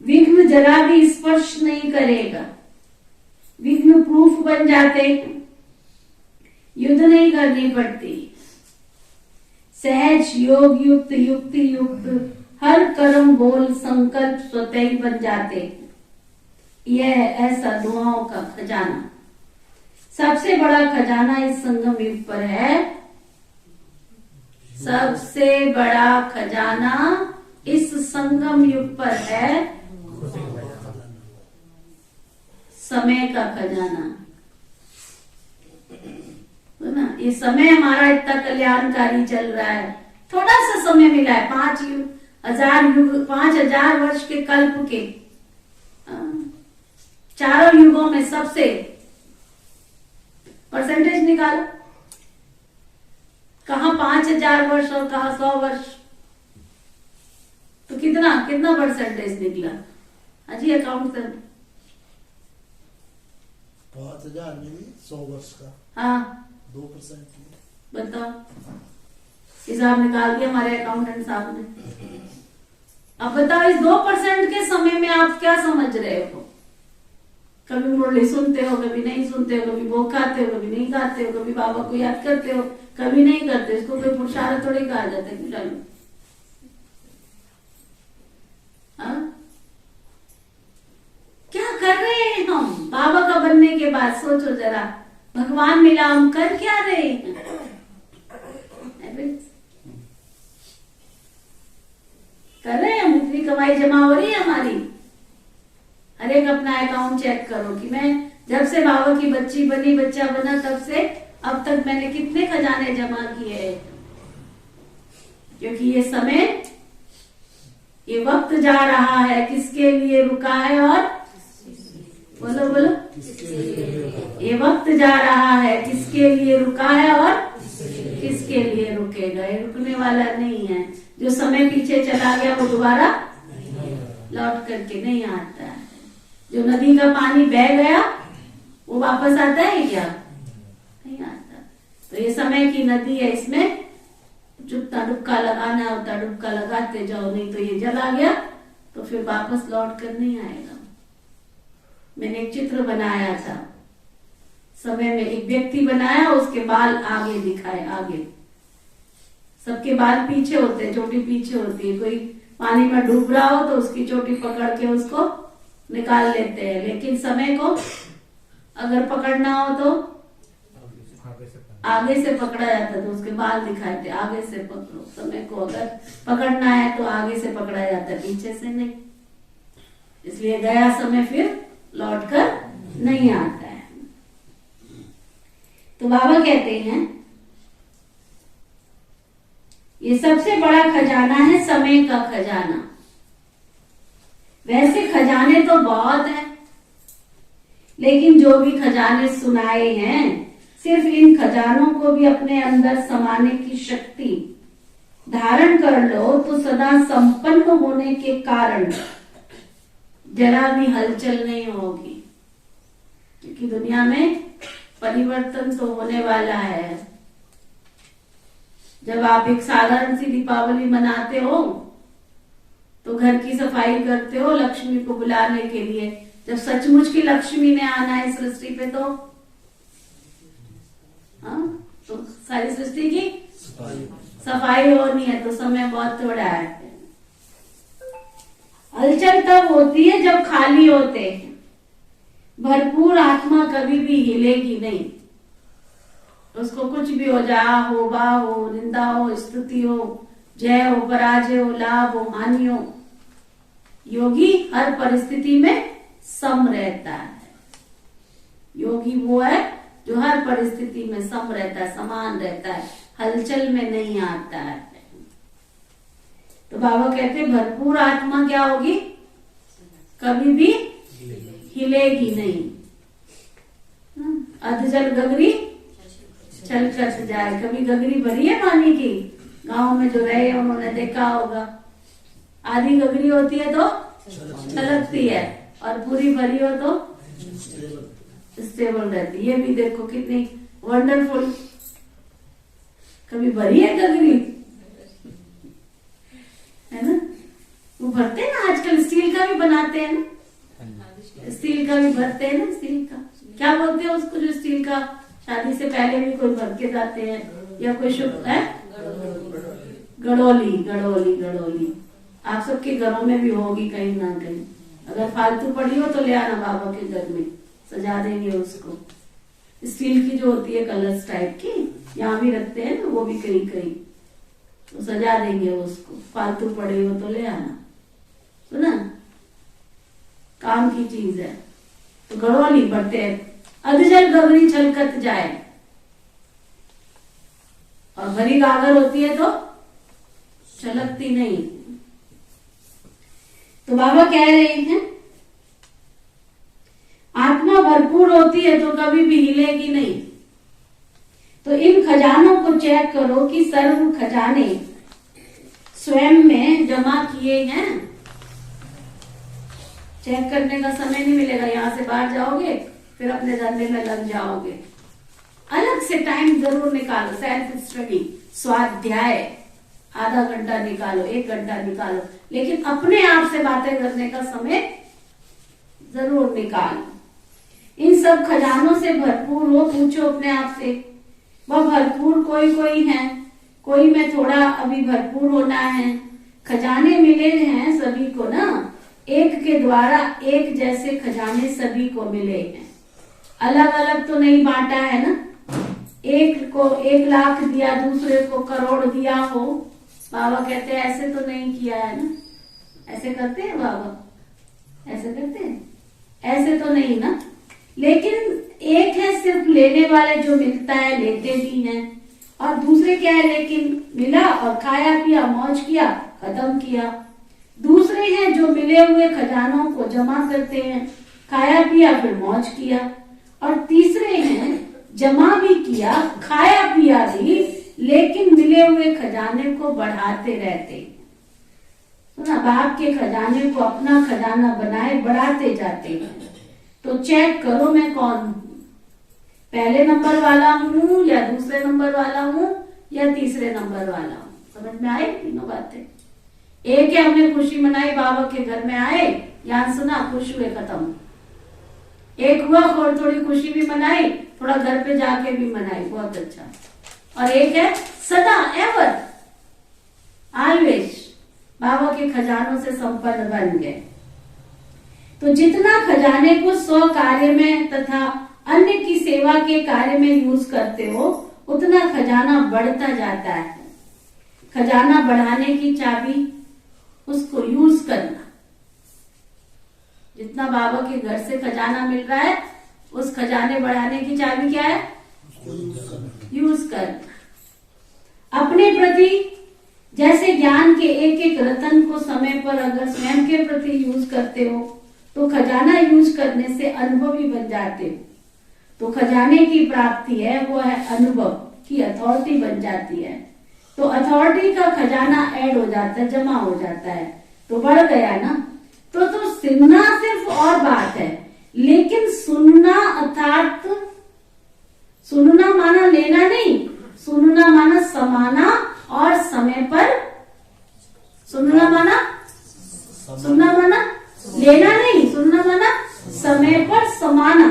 विघ्न जरा भी स्पर्श नहीं करेगा, विघ्न प्रूफ बन जाते हैं, युद्ध नहीं करनी पड़ती। सहज योग युक्त युक्ति युक्त हर कर्म बोल संकल्प स्वतः ही बन जाते हैं। यह ऐसा दुआओं का खजाना, सबसे बड़ा खजाना इस संगम युग पर है। सबसे बड़ा खजाना इस संगम युग पर है समय का खजाना, है ना। ये समय हमारा इतना कल्याणकारी चल रहा है, थोड़ा सा समय मिला है, 5,000 वर्ष के कल्प के चारों युगों में सबसे परसेंटेज निकालो, कहाँ 5,000 वर्ष और कहाँ 100 वर्ष, तो कितना परसेंटेज निकला? अजी अकाउंट कर 5,000 में भी 100 वर्ष का हाँ 2% बताओ, हिसाब निकाल दिया हमारे अकाउंटेंट साहब ने। अब बताओ इस 2% के समय में आप क्या समझ रहे हो? कभी मुरली सुनते हो, कभी नहीं सुनते हो, कभी भोग खाते हो, कभी नहीं खाते हो, कभी बाबा को याद करते हो, कभी नहीं करते। इसको कोई पुरुषार्थ थोड़ी कहा जाता है। चलो, हाँ? क्या कर रहे हैं हम बाबा का बनने के बाद? सोचो जरा, भगवान मिला, हम कर क्या रहे हैं? कर रहे हैं, इतनी कमाई जमा हो रही है हमारी। हर एक अपना अकाउंट चेक करो कि मैं जब से बाबा की बच्ची बनी, बच्चा बना, तब से अब तक मैंने कितने खजाने जमा किए हैं। क्योंकि ये समय, ये वक्त जा रहा है, किसके लिए रुका है? और बोलो बोलो, ये वक्त जा रहा है, किसके लिए रुका है और किसके लिए रुकेगा? ये रुकने वाला नहीं है। जो समय पीछे चला गया वो दोबारा लौट करके नहीं आता है। जो नदी का पानी बह गया वो वापस आता है क्या? नहीं आता। तो ये समय की नदी है, इसमें चुपता डुबका लगाना होता, डुबका लगाते जाओ, नहीं तो ये जला गया तो फिर वापस लौट कर नहीं आएगा। मैंने एक चित्र बनाया था, समय में एक व्यक्ति बनाया, उसके बाल आगे दिखाए, आगे। सबके बाल पीछे होते हैं, चोटी पीछे होती है। कोई पानी में डूब रहा हो तो उसकी चोटी पकड़ के उसको निकाल लेते हैं, लेकिन समय को अगर पकड़ना हो तो आगे से पकड़ा जाता, तो उसके बाल दिखाए थे, आगे से पकड़ो। समय को अगर पकड़ना है तो आगे से पकड़ा जाता है, पीछे से नहीं। इसलिए गया समय फिर लौट कर नहीं आता है। तो बाबा कहते हैं ये सबसे बड़ा खजाना है, समय का खजाना। वैसे खजाने तो बहुत हैं, लेकिन जो भी खजाने सुनाए हैं, सिर्फ इन खजानों को भी अपने अंदर समाने की शक्ति धारण कर लो तो सदा संपन्न होने के कारण जरा भी हलचल नहीं होगी। क्योंकि दुनिया में परिवर्तन तो होने वाला है। जब आप एक साधारण सी दीपावली मनाते हो तो घर की सफाई करते हो लक्ष्मी को बुलाने के लिए। जब सचमुच की लक्ष्मी ने आना है सृष्टि पे तो तो सारी सृष्टि की सफाई होनी है, तो समय बहुत थोड़ा है। हलचल तब होती है जब खाली होते हैं। भरपूर आत्मा कभी भी हिलेगी नहीं। उसको कुछ भी हो, जा हो, बा हो, निंदा हो, स्तुति हो, जय हो, पराजय हो, लाभ हो, हानि हो, योगी हर परिस्थिति में सम रहता है। योगी वो है जो हर परिस्थिति में सम रहता है, समान रहता है, हलचल में नहीं आता है। तो बाबा कहते हैं भरपूर आत्मा क्या होगी? कभी भी हिलेगी नहीं। अधजल गगरी चल कर जाए। कभी गगरी भरी है पानी की? गांव में जो रहे उन्होंने देखा होगा, आधी गगरी होती है तो छलकती है, और पूरी भरी हो तो स्टेबल रहती है। ये भी देखो कितनी वंडरफुल। कभी भरी है गगरी? है ना? वो भरते हैं ना, आजकल स्टील का भी बनाते हैं ना, स्टील का भी भरते हैं ना। स्टील का क्या बोलते हैं उसको, जो स्टील का शादी से पहले भी कोई भर के जाते हैं, या कोई शुभ है? गड़ोली। गड़ोली गड़ोली आप सबके घरों में भी होगी कहीं ना कहीं। अगर फालतू पड़ी हो तो ले आना, बाबा के घर में सजा देंगे उसको। स्टील की जो होती है कलर्स टाइप की, यहाँ भी रखते हैं ना, वो भी कहीं कहीं तो सजा देंगे उसको। फालतू पड़े हो तो ले आना, सुना? काम की चीज है। तो गड़ोली बढ़ते हैं। अधजल गगरी छलकत जाए, और भरी गागर होती है तो छलकती नहीं। तो बाबा कह रहे हैं आत्मा भरपूर होती है तो कभी भी हिलेगी नहीं। तो इन खजानों को चेक करो कि सर्व खजाने स्वयं में जमा किए हैं। चेक करने का समय नहीं मिलेगा। यहाँ से बाहर जाओगे फिर अपने धंधे में लग जाओगे। अलग से टाइम जरूर निकालो, सेल्फ स्टडी, स्वाध्याय, आधा घंटा निकालो, 1 घंटा निकालो, लेकिन अपने आप से बातें करने का समय जरूर निकालो। इन सब खजानों से भरपूर हो। पूछो अपने आप से, वह भरपूर कोई कोई है, कोई में थोड़ा अभी भरपूर होना है। खजाने मिले हैं सभी को ना, एक के द्वारा एक जैसे खजाने सभी को मिले हैं। अलग अलग तो नहीं बांटा है ना, एक को 1 लाख दिया, दूसरे को करोड़ दिया हो। बाबा कहते हैं ऐसे तो नहीं किया है ना। ऐसे करते हैं बाबा? ऐसे करते हैं? ऐसे तो नहीं ना। लेकिन एक है सिर्फ लेने वाले, जो मिलता है लेते भी हैं, और दूसरे क्या है, लेकिन मिला और खाया पिया, मौज किया, खत्म किया। दूसरे हैं जो मिले हुए खजानों को जमा करते हैं, खाया पिया फिर मौज किया। और तीसरे हैं जमा भी किया, खाया पिया भी, लेकिन मिले हुए खजाने को बढ़ाते रहते हैं। सुना, बाप के खजाने को अपना खजाना बनाए बढ़ाते जाते हैं। तो चेक करो मैं कौन हूं, पहले नंबर वाला हूं या दूसरे नंबर वाला हूं या तीसरे नंबर वाला हूं। समझ में आई तीनों बातें? एक है हमने खुशी मनाई, बाबा के घर में आए, ज्ञान सुना, खुश हुए, खत्म। एक हुआ और थोड़ी खुशी भी मनाई, थोड़ा घर पे जाके भी मनाई, बहुत अच्छा। और एक है सदा एवर ऑलवेज बाबा के खजानों से संपन्न बन गए। तो जितना खजाने को 100 कार्य में तथा अन्य की सेवा के कार्य में यूज करते हो, उतना खजाना बढ़ता जाता है। खजाना बढ़ाने की चाबी उसको यूज करना। जितना बाबा के घर से खजाना मिल रहा है, उस खजाने बढ़ाने की चाबी क्या है? यूज करना। अपने प्रति जैसे ज्ञान के एक एक रतन को समय पर अगर स्वयं के प्रति यूज करते हो, तो खजाना यूज करने से अनुभवी बन जाते हो। तो खजाने की प्राप्ति है वो है अनुभव की, अथॉरिटी बन जाती है। तो अथॉरिटी का खजाना ऐड हो जाता है, जमा हो जाता है, तो बढ़ गया ना। तो सुनना सिर्फ और बात है, लेकिन सुनना अर्थात सुनना माना लेना नहीं, सुनना माना समाना और समय पर। सुनना माना लेना नहीं, सुनना माना समय पर समाना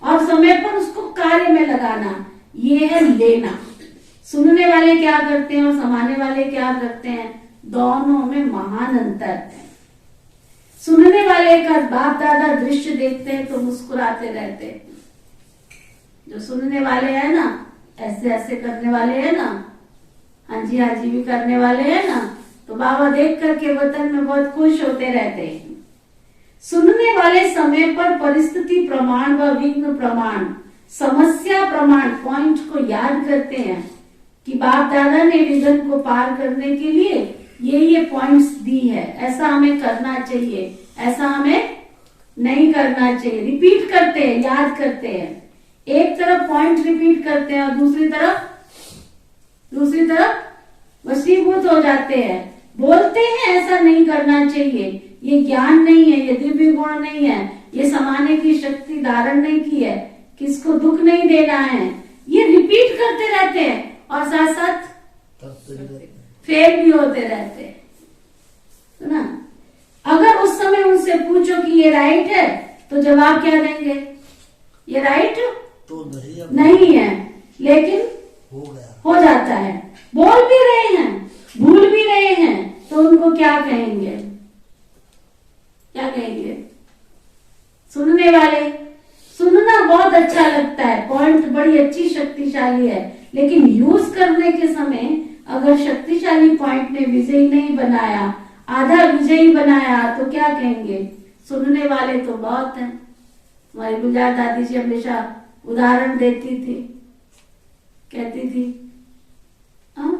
और समय पर उसको कार्य में लगाना, ये है लेना। सुनने वाले क्या करते हैं और समाने वाले क्या करते हैं, दोनों में महान अंतर है। सुनने वाले का बाप दादा दृश्य देखते हैं तो मुस्कुराते रहते हैं। जो सुनने वाले हैं ना, ऐसे ऐसे करने वाले हैं ना, हाँ जी भी करने वाले हैं ना, तो बाबा देख करके वतन में बहुत खुश होते रहते हैं। सुनने वाले समय पर परिस्थिति प्रमाण व विघ्न प्रमाण, समस्या प्रमाण पॉइंट को याद करते हैं कि बाप दादा ने विघ्न को पार करने के लिए ये पॉइंट्स दी है, ऐसा हमें करना चाहिए, ऐसा हमें नहीं करना चाहिए। रिपीट करते हैं, याद करते हैं। एक तरफ पॉइंट रिपीट करते हैं और दूसरी तरफ वशीभूत हो जाते हैं। बोलते हैं ऐसा नहीं करना चाहिए, ये ज्ञान नहीं है, ये दिव्य गुण नहीं है, ये समाने की शक्ति धारण नहीं की है, किसको दुख नहीं देना है। ये रिपीट करते रहते हैं और साथ साथ फेल भी होते रहते हैं, है ना। अगर उस समय उनसे पूछो कि ये राइट है, तो जवाब क्या देंगे? ये राइट तो नहीं है, लेकिन हो जाता है। बोल भी रहे हैं, भूल भी रहे हैं, तो उनको क्या कहेंगे? सुनने वाले। सुनना बहुत अच्छा लगता है, पॉइंट बड़ी अच्छी शक्तिशाली है, लेकिन यूज करने के समय अगर शक्तिशाली पॉइंट ने विजयी नहीं बनाया, आधा विजयी बनाया, तो क्या कहेंगे? सुनने वाले तो बहुत हैं। हमारी गुजरात दादी जी हमेशा उदाहरण देती थी, कहती थी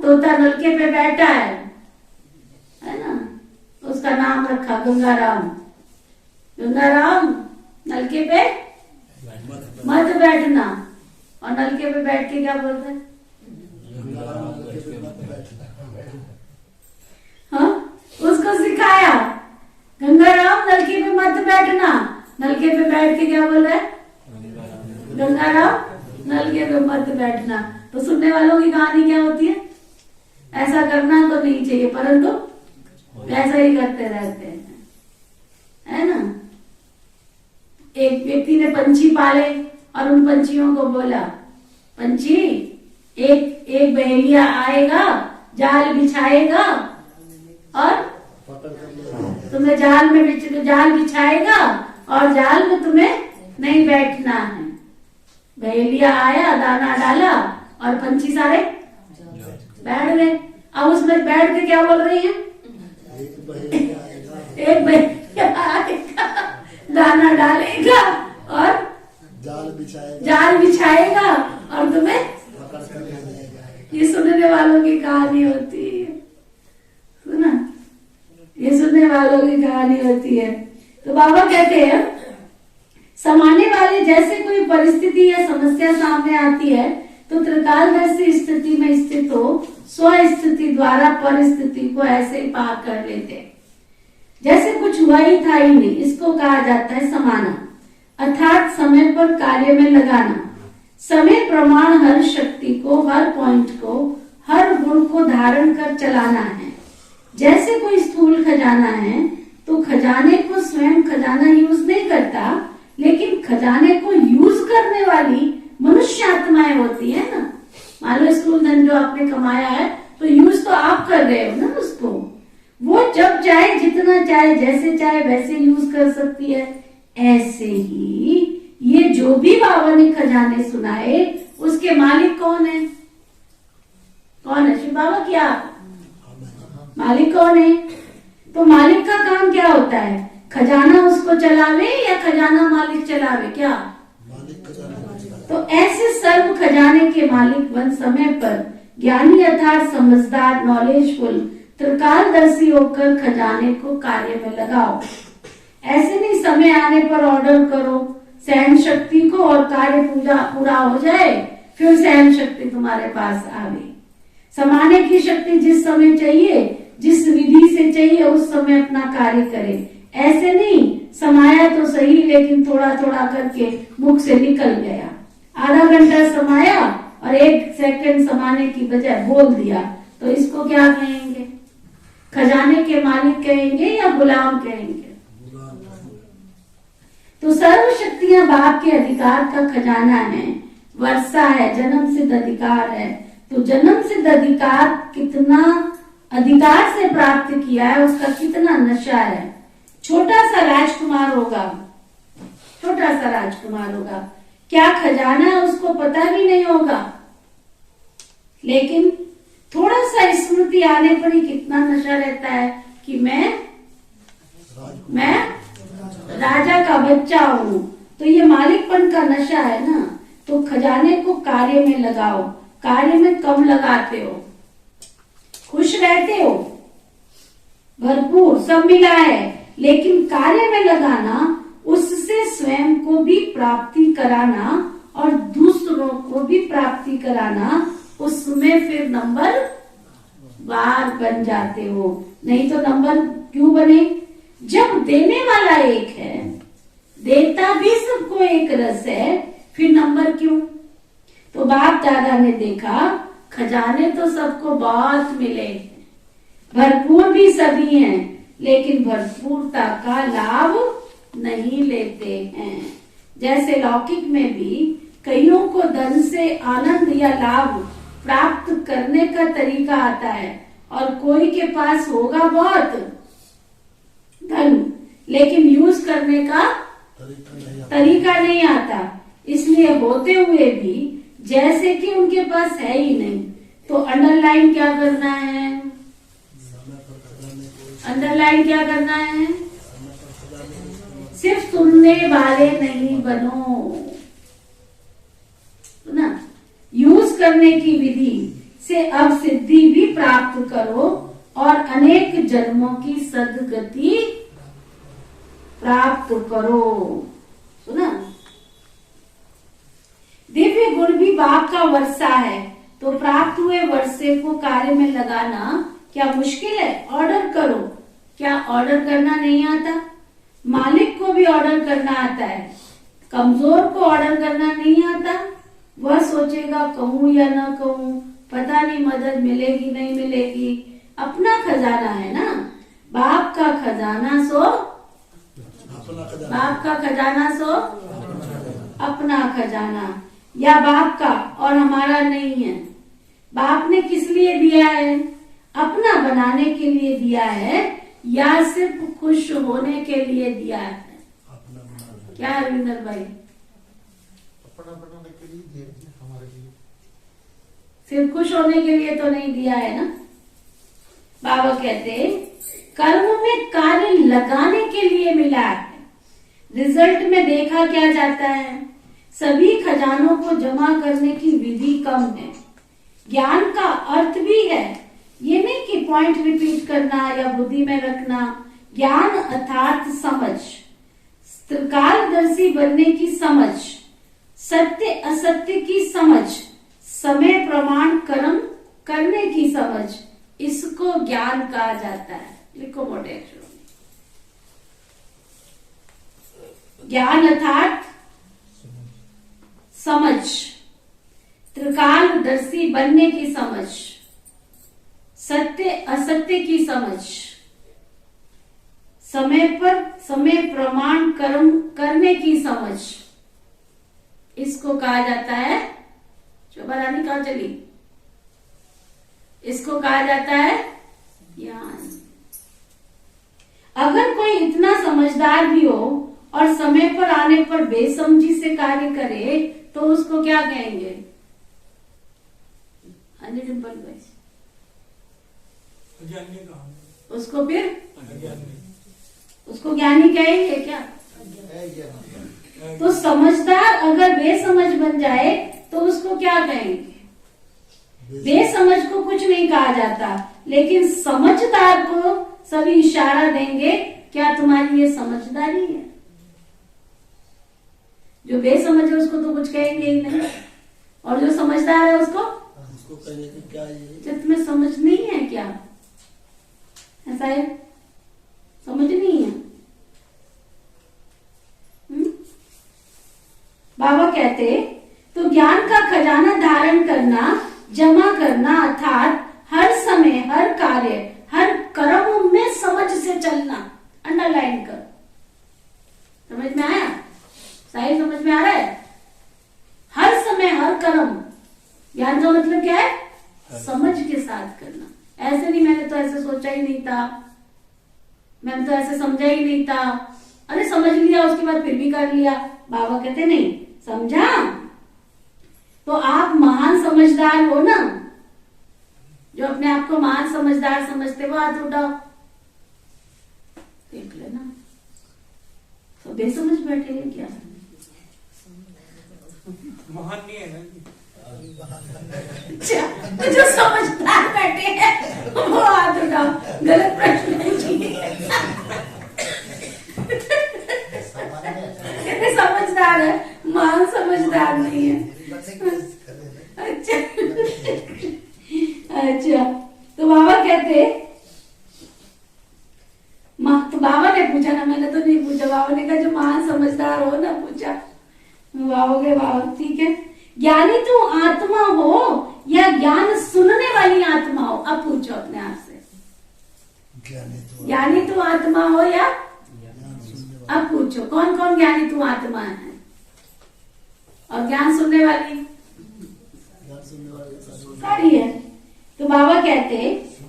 तोता नलके पे बैठा है ना, उसका नाम रखा गंगाराम। गंगाराम नलके पे मत बैठना, और नलके पे बैठ के क्या बोलते हैं? हाँ, उसको सिखाया गंगाराम नलके पे मत बैठना, नलके पे बैठ के क्या बोल रहा है? गंगाराम नलके पे मत बैठना। तो सुनने वालों की कहानी क्या होती है? ऐसा करना तो नहीं चाहिए, परंतु ऐसा ही करते रहते हैं, है ना। एक व्यक्ति ने पंछी पाले और उन पंछियों को बोला, पंछी एक बहेलिया आएगा, जाल बिछाएगा और तुम्हें जाल बिछाएगा और जाल में तुम्हें नहीं बैठना है। बहेलिया आया, दाना डाला और पंछी सारे बैठ गए। अब उसमें बैठ के क्या बोल रही है? एक बहेलिया आएगा, दाना डालेगा और जाल बिछाएगा और तुम्हें पकड़ कर ले जाएगा। ये सुनने वालों की कहानी होती है। सुना, ये सुनने वालों की कहानी होती है। तो बाबा कहते हैं समाने वाले जैसे कोई परिस्थिति या समस्या सामने आती है तो त्रिकालदर्शी स्थिति में स्थित हो स्व स्थिति द्वारा परिस्थिति को ऐसे ही पार कर लेते हैं जैसे कुछ हुआ ही था ही नहीं। इसको कहा जाता है समाना, अर्थात समय पर कार्य में लगाना। समय प्रमाण हर शक्ति को, हर पॉइंट को, हर गुण को धारण कर चलाना है। जैसे कोई स्थूल खजाना है तो खजाने को स्वयं खजाना यूज नहीं करता, लेकिन खजाने को यूज करने वाली मनुष्य आत्माएं होती है ना। मान लो स्थूल धन जो आपने कमाया है तो यूज तो आप कर रहे हो ना उसको। वो जब चाहे, जितना चाहे, जैसे चाहे वैसे यूज कर सकती है। ऐसे ही ये जो भी बाबा ने खजाने सुनाए उसके मालिक कौन है? कौन है? शिव बाबा क्या मालिक कौन है? तो मालिक का काम क्या होता है? खजाना उसको चलावे या खजाना मालिक चलावे? क्या तो ऐसे सर्व खजाने के मालिक बन समय पर ज्ञानी अर्थात समझदार, नॉलेजफुल, त्रिकालदर्शी होकर खजाने को कार्य में लगाओ। ऐसे नहीं समय आने पर ऑर्डर करो सहन शक्ति को और कार्य पूरा हो जाए फिर सहन शक्ति तुम्हारे पास आवे। समाने की शक्ति जिस समय चाहिए, जिस विधि से चाहिए उस समय अपना कार्य करे। ऐसे नहीं समाया तो सही लेकिन थोड़ा थोड़ा करके मुख से निकल गया। आधा घंटा समाया और 1 सेकंड समाने की बजाय बोल दिया तो इसको क्या कहेंगे? खजाने के मालिक कहेंगे या गुलाम कहेंगे? तो सर्व शक्तियां बाप के अधिकार का खजाना है, वर्षा है, जन्म सिद्ध अधिकार है। तो जन्म सिद्ध अधिकार कितना अधिकार से प्राप्त किया है, उसका कितना नशा है। छोटा सा राजकुमार होगा, छोटा सा राजकुमार होगा, क्या खजाना है उसको पता भी नहीं होगा, लेकिन थोड़ा सा स्मृति आने पर ही कितना नशा रहता है कि मैं राजा का बच्चा हूँ। तो ये मालिकपन का नशा है ना। तो खजाने को कार्य में लगाओ। कार्य में कब लगाते हो? खुश रहते हो, भरपूर सब मिला है, लेकिन कार्य में लगाना, उससे स्वयं को भी प्राप्ति कराना और दूसरों को भी प्राप्ति कराना, उसमें फिर नंबर बार बन जाते हो। नहीं तो नंबर क्यों बने? जब देने वाला एक है, देता भी सबको एक रस है, फिर नंबर क्यों? तो बाप दादा ने देखा खजाने तो सबको बहुत मिले, भरपूर भी सभी हैं, लेकिन भरपूरता का लाभ नहीं लेते हैं। जैसे लौकिक में भी कईयों को धन से आनंद या लाभ प्राप्त करने का तरीका आता है और कोई के पास होगा बहुत धन लेकिन यूज करने का तरीका नहीं आता। इसलिए होते हुए भी जैसे कि उनके पास है ही नहीं। तो अंडरलाइन क्या करना है? अंडरलाइन क्या करना है? सिर्फ सुनने वाले नहीं बनो ना, यूज करने की विधि से अब सिद्धि भी प्राप्त करो और अनेक जन्मों की सदगति प्राप्त करो। सुना, दिव्य गुण भी बाप का वर्षा है। तो प्राप्त हुए वर्षे को कार्य में लगाना क्या मुश्किल है? ऑर्डर करो। क्या ऑर्डर करना नहीं आता? मालिक को भी ऑर्डर करना आता है, कमजोर को ऑर्डर करना नहीं आता। वह सोचेगा कहूं या ना कहूं, पता नहीं मदद मिलेगी नहीं मिलेगी। अपना खजाना है ना, बाप का खजाना सो अपना खजाना बाप का खजाना सो अपना खजाना, या बाप का और हमारा नहीं है। बाप ने किस लिए दिया है? अपना बनाने के लिए दिया है या सिर्फ खुश होने के लिए दिया है? अपना बना क्या है रविंदर भाई? अपना बनाने के लिए दिया है, हमारे लिए। सिर्फ खुश होने के लिए तो नहीं दिया है ना। बाबा कहते कर्म में कार्य लगाने के लिए मिला है, रिजल्ट में देखा क्या जाता है? सभी खजानों को जमा करने की विधि कम है। ज्ञान का अर्थ भी है, ये नहीं कि पॉइंट रिपीट करना या बुद्धि में रखना। ज्ञान अर्थात समझ, त्रिकालदर्शी बनने की समझ, सत्य असत्य की समझ, समय प्रमाण कर्म करने की समझ, इसको ज्ञान कहा जाता है। लिखो मोटे अक्षरों में, ज्ञान अर्थात समझ, त्रिकालदर्शी बनने की समझ, सत्य असत्य की समझ, समय पर समय प्रमाण कर्म करने की समझ, इसको कहा जाता है। शोभा रानी कहाँ चली? इसको कहा जाता है ज्ञान। अगर कोई इतना समझदार भी हो और समय पर आने पर बेसमझी से कार्य करे तो उसको क्या कहेंगे? हाँ जी डिम्पल भाई, उसको फिर उसको ज्ञानी कहेंगे क्या? तो समझदार अगर बेसमझ बन जाए तो उसको क्या कहेंगे? बेसमझ को कुछ नहीं कहा जाता, लेकिन समझदार को सभी इशारा देंगे, क्या तुम्हारी ये समझदारी है? जो बेसमझ है उसको तो कुछ कहेंगे ही नहीं, और जो समझदार है उसको कहने की क्या ये जब तुम्हें समझ नहीं है क्या? ऐसा है, समझ नहीं है। बाबा कहते तो ज्ञान का खजाना धारण करना, जमा करना अर्थात हर समय हर कार्य हर कर्म में समझ से चलना। अंडरलाइन कर, समझ में आया? साहिल समझ में आ रहा है? हर समय हर कर्म, ज्ञान का मतलब क्या है? समझ के साथ करना। ऐसे नहीं मैंने तो ऐसे सोचा ही नहीं था, मैंने तो ऐसे समझा ही नहीं था, अरे समझ लिया उसके बाद फिर भी कर लिया। बाबा कहते नहीं, समझा तो आप महान समझदार हो ना। जो अपने आप को महान समझदार समझते वो हाथ उठाओ, देख लेना। तो बेसमझ बैठे हैं क्या? महान नहीं है ना। अच्छा, तो जो समझदार बैठे हैं वो हाथ उठाओ। गलत प्रश्न पूछिए। कहते समझदार है, महान समझदार नहीं है। अच्छा अच्छा, तो बाबा कहते तो बाबा ने पूछा ना, मैंने तो नहीं पूछा। बाबा ने कहा जो महान समझदार हो ना पूछा। बाबा के बाबा ठीक है, ज्ञानी तू आत्मा हो या ज्ञान सुनने वाली आत्मा हो? अब पूछो अपने आप से, ज्ञानी तू आत्मा हो या? अब पूछो कौन कौन ज्ञानी तू आत्मा है और ज्ञान सुनने वाली सारी है। तो बाबा कहते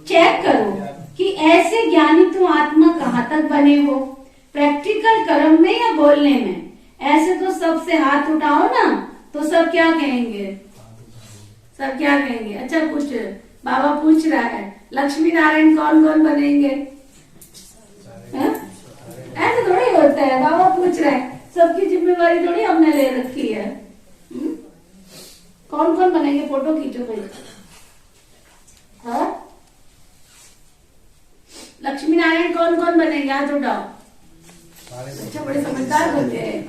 चेक करो कि ऐसे ज्ञानी तू आत्मा कहाँ तक बने हो, प्रैक्टिकल कर्म में या बोलने में? ऐसे तो सबसे हाथ उठाओ ना, तो सब क्या कहेंगे? सब क्या कहेंगे? अच्छा पूछ, बाबा पूछ रहा है लक्ष्मी नारायण कौन कौन बनेंगे? ऐसे थोड़ी होता है, बाबा पूछ रहा है, सबकी जिम्मेवारी थोड़ी हमने ले रखी है। कौन कौन बनेंगे? फोटो खींचो भाई। हाँ, लक्ष्मी नारायण कौन कौन बनेंगे? हाथ उठाओ। अच्छा, बड़े समझदार बनते हैं।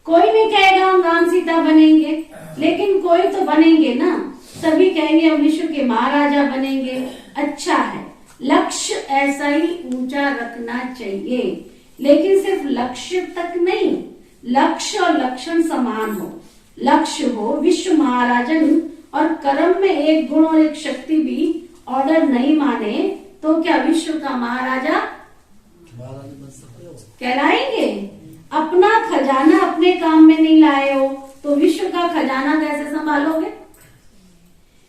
कोई नहीं कहेगा हम राम सीता बनेंगे, लेकिन कोई तो बनेंगे ना। सभी कहेंगे हम विश्व के महाराजा बनेंगे। अच्छा है, लक्ष्य ऐसा ही ऊंचा रखना चाहिए, लेकिन सिर्फ लक्ष्य तक नहीं, लक्ष्य और लक्षण समान हो। लक्ष्य हो विश्व महाराजन और कर्म में एक गुण और एक शक्ति भी ऑर्डर नहीं माने तो क्या विश्व का महाराजा कहलाएंगे। अपना खजाना अपने काम में नहीं लाए हो तो विश्व का खजाना कैसे संभालोगे?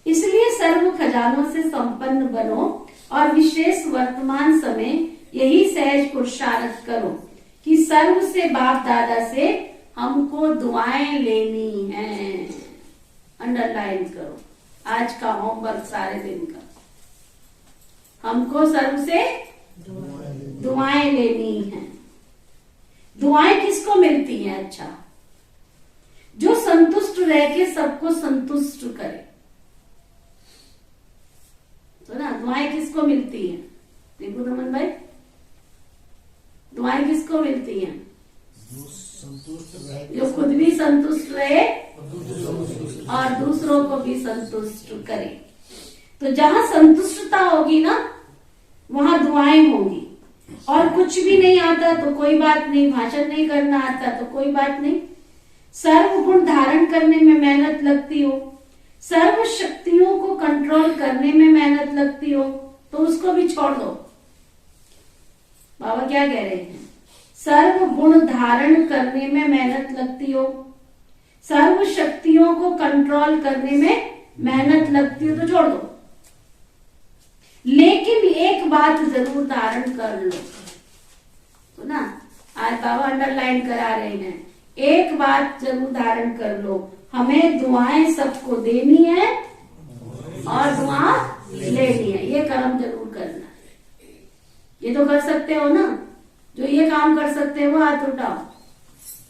इसलिए सर्व खजानों से संपन्न बनो और विशेष वर्तमान समय यही सहज पुरुषार्थ करो कि सर्व से बाप दादा से हमको दुआएं लेनी है। अंडरलाइन करो आज का होमवर्क सारे दिन का। हमको सर्व से दुआएं लेनी है। दुआएं किसको मिलती हैं? अच्छा, जो संतुष्ट रह के सबको संतुष्ट करे। तो ना दुआएं किसको मिलती हैं? देखो रमन भाई, दुआएं किसको मिलती हैं? संतुष्ट रहे, जो खुद भी संतुष्ट रहे और दूसरों को भी संतुष्ट करे। तो जहां संतुष्टता होगी ना वहां दुआएं होंगी। और कुछ भी नहीं आता तो कोई बात नहीं, भाषण नहीं करना आता तो कोई बात नहीं, सर्व गुण धारण करने में मेहनत लगती हो, सर्व शक्तियों को कंट्रोल करने में मेहनत लगती हो तो उसको भी छोड़ दो। बाबा क्या कह रहे हैं? सर्व गुण धारण करने में मेहनत लगती हो, सर्व शक्तियों को कंट्रोल करने में मेहनत लगती हो तो छोड़ दो। लेकिन एक बात जरूर धारण कर लो। तो ना आज बाबा अंडरलाइन करा रहे हैं, एक बात जरूर धारण कर लो, हमें दुआएं सबको देनी है और दुआ लेनी है। ये कर्म जरूर करना है। ये तो कर सकते हो ना? जो ये काम कर सकते हो वो हाथ उठाओ।